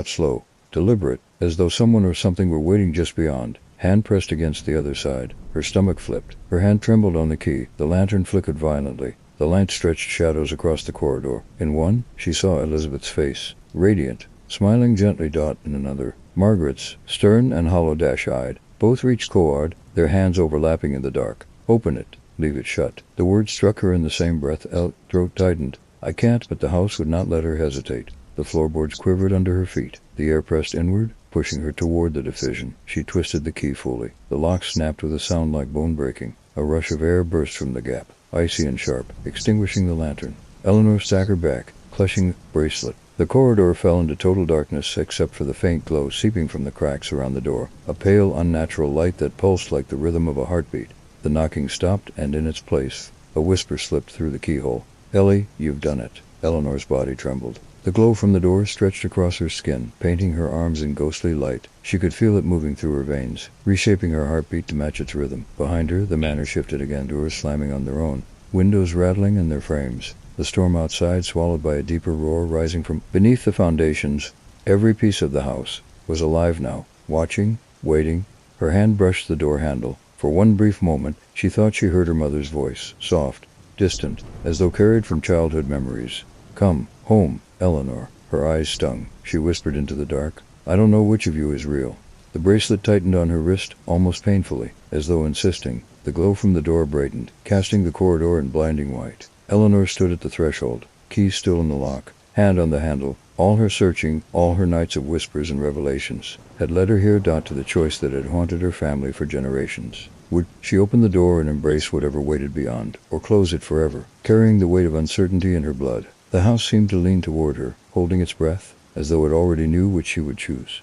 Slow, deliberate, as though someone or something were waiting just beyond. Hand pressed against the other side. Her stomach flipped. Her hand trembled on the key. The lantern flickered violently. The light stretched shadows across the corridor. In one, she saw Elizabeth's face, radiant, smiling gently. In another, Margaret's, stern and hollow, eyed. Both reached Coard, their hands overlapping in the dark. "Open it. Leave it shut." The word struck her in the same breath. Throat tightened. "I can't," but the house would not let her hesitate. The floorboards quivered under her feet. The air pressed inward, pushing her toward the division. She twisted the key fully. The lock snapped with a sound like bone breaking. A rush of air burst from the gap, icy and sharp, extinguishing the lantern. Eleanor staggered back, clutching the bracelet. The corridor fell into total darkness except for the faint glow seeping from the cracks around the door, a pale, unnatural light that pulsed like the rhythm of a heartbeat. The knocking stopped, and in its place, a whisper slipped through the keyhole. "Ellie, you've done it." Eleanor's body trembled. The glow from the door stretched across her skin, painting her arms in ghostly light. She could feel it moving through her veins, reshaping her heartbeat to match its rhythm. Behind her, the manor shifted again, doors slamming on their own, windows rattling in their frames. The storm outside swallowed by a deeper roar rising from beneath the foundations. Every piece of the house was alive now, watching, waiting. Her hand brushed the door handle. For one brief moment, she thought she heard her mother's voice, soft, distant, as though carried from childhood memories. "Come home, Eleanor." Her eyes stung. She whispered into the dark, "I don't know which of you is real." The bracelet tightened on her wrist, almost painfully, as though insisting. The glow from the door brightened, casting the corridor in blinding white. Eleanor stood at the threshold, key still in the lock, hand on the handle. All her searching, all her nights of whispers and revelations, had led her here. To the choice that had haunted her family for generations. Would she open the door and embrace whatever waited beyond, or close it forever, carrying the weight of uncertainty in her blood? The house seemed to lean toward her, holding its breath, as though it already knew which she would choose.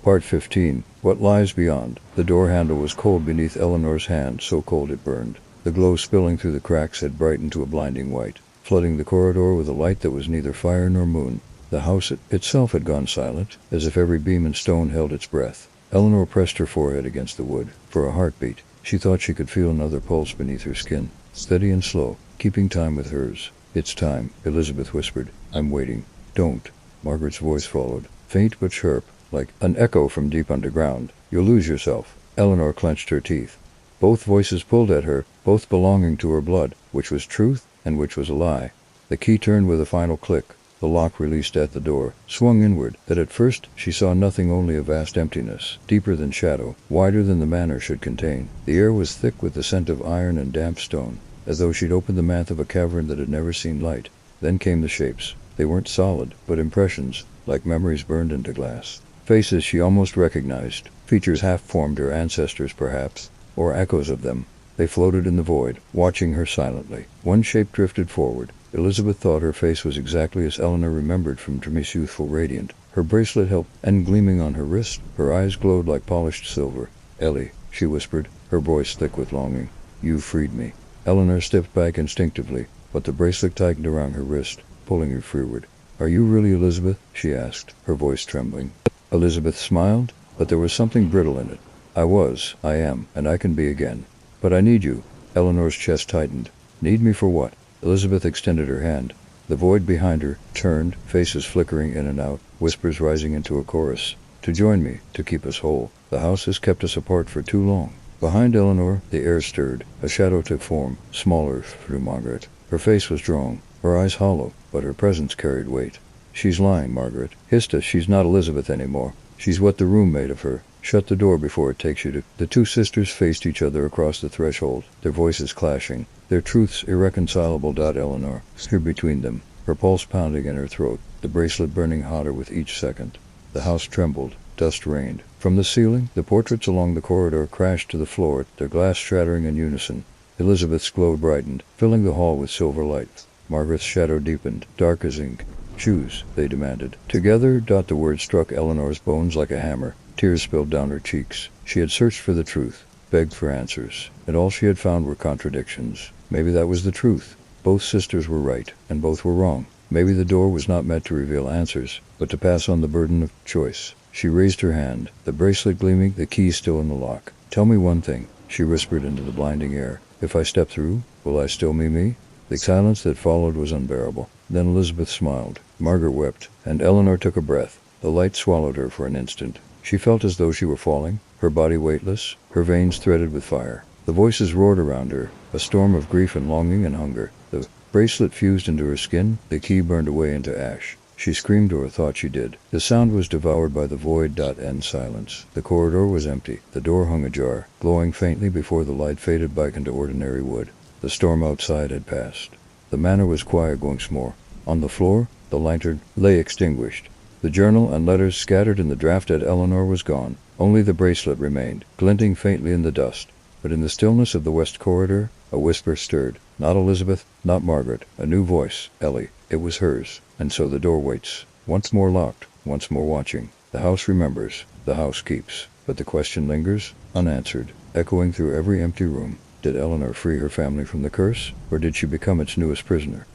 Part 15. What lies beyond? The door handle was cold beneath Eleanor's hand, so cold it burned. The glow spilling through the cracks had brightened to a blinding white, flooding the corridor with a light that was neither fire nor moon. The house itself had gone silent, as if every beam and stone held its breath. Eleanor pressed her forehead against the wood. For a heartbeat, she thought she could feel another pulse beneath her skin, steady and slow, keeping time with hers. "It's time," Elizabeth whispered. "I'm waiting." "Don't." Margaret's voice followed, faint but sharp, like an echo from deep underground. "You'll lose yourself." Eleanor clenched her teeth. Both voices pulled at her, both belonging to her blood, which was truth and which was a lie. The key turned with a final click. The lock released at the door, swung inward, that at first she saw nothing, only a vast emptiness, deeper than shadow, wider than the manor should contain. The air was thick with the scent of iron and damp stone, as though she'd opened the mouth of a cavern that had never seen light. Then came the shapes. They weren't solid, but impressions, like memories burned into glass. Faces she almost recognized, features half-formed, her ancestors perhaps, or echoes of them. They floated in the void, watching her silently. One shape drifted forward. Elizabeth thought her face was exactly as Eleanor remembered from Trimmy's youthful radiant. Her bracelet held, and gleaming on her wrist, her eyes glowed like polished silver. "Ellie," she whispered, her voice thick with longing. "You freed me." Eleanor stepped back instinctively, but the bracelet tightened around her wrist, pulling her freeward. "Are you really Elizabeth?" she asked, her voice trembling. Elizabeth smiled, but there was something brittle in it. "I was, I am, and I can be again. But I need you." Eleanor's chest tightened. "Need me for what?" Elizabeth extended her hand. The void behind her turned, faces flickering in and out, whispers rising into a chorus. "To join me, to keep us whole. The house has kept us apart for too long." Behind Eleanor, the air stirred. A shadow took form, smaller through Margaret. Her face was drawn, her eyes hollow, but her presence carried weight. "She's lying, Margaret. Hista, she's not Elizabeth anymore. She's what the room made of her. Shut the door before it takes you to—" The two sisters faced each other across the threshold, their voices clashing, their truths irreconcilable. Eleanor stood between them, her pulse pounding in her throat, the bracelet burning hotter with each second. The house trembled. Dust rained. From the ceiling, the portraits along the corridor crashed to the floor, their glass shattering in unison. Elizabeth's glow brightened, filling the hall with silver light. Margaret's shadow deepened, dark as ink. "Choose," they demanded. Together. The word struck Eleanor's bones like a hammer. Tears spilled down her cheeks. She had searched for the truth, begged for answers, and all she had found were contradictions. Maybe that was the truth. Both sisters were right, and both were wrong. Maybe the door was not meant to reveal answers, but to pass on the burden of choice. She raised her hand, the bracelet gleaming, the key still in the lock. "Tell me one thing," she whispered into the blinding air. "If I step through, will I still be me?" The silence that followed was unbearable. Then Elizabeth smiled. Margaret wept, and Eleanor took a breath. The light swallowed her for an instant. She felt as though she were falling, her body weightless, her veins threaded with fire. The voices roared around her, a storm of grief and longing and hunger. The bracelet fused into her skin, the key burned away into ash. She screamed, or thought she did. The sound was devoured by the void. And silence. The corridor was empty. The door hung ajar, glowing faintly before the light faded back into ordinary wood. The storm outside had passed. The manor was quiet once more. On the floor, the lantern lay extinguished. The journal and letters scattered in the draft at Eleanor was gone. Only the bracelet remained, glinting faintly in the dust. But in the stillness of the west corridor, a whisper stirred. Not Elizabeth, not Margaret. A new voice. Ellie. It was hers. And so the door waits. Once more locked, once more watching. The house remembers. The house keeps. But the question lingers, unanswered, echoing through every empty room. Did Eleanor free her family from the curse, or did she become its newest prisoner?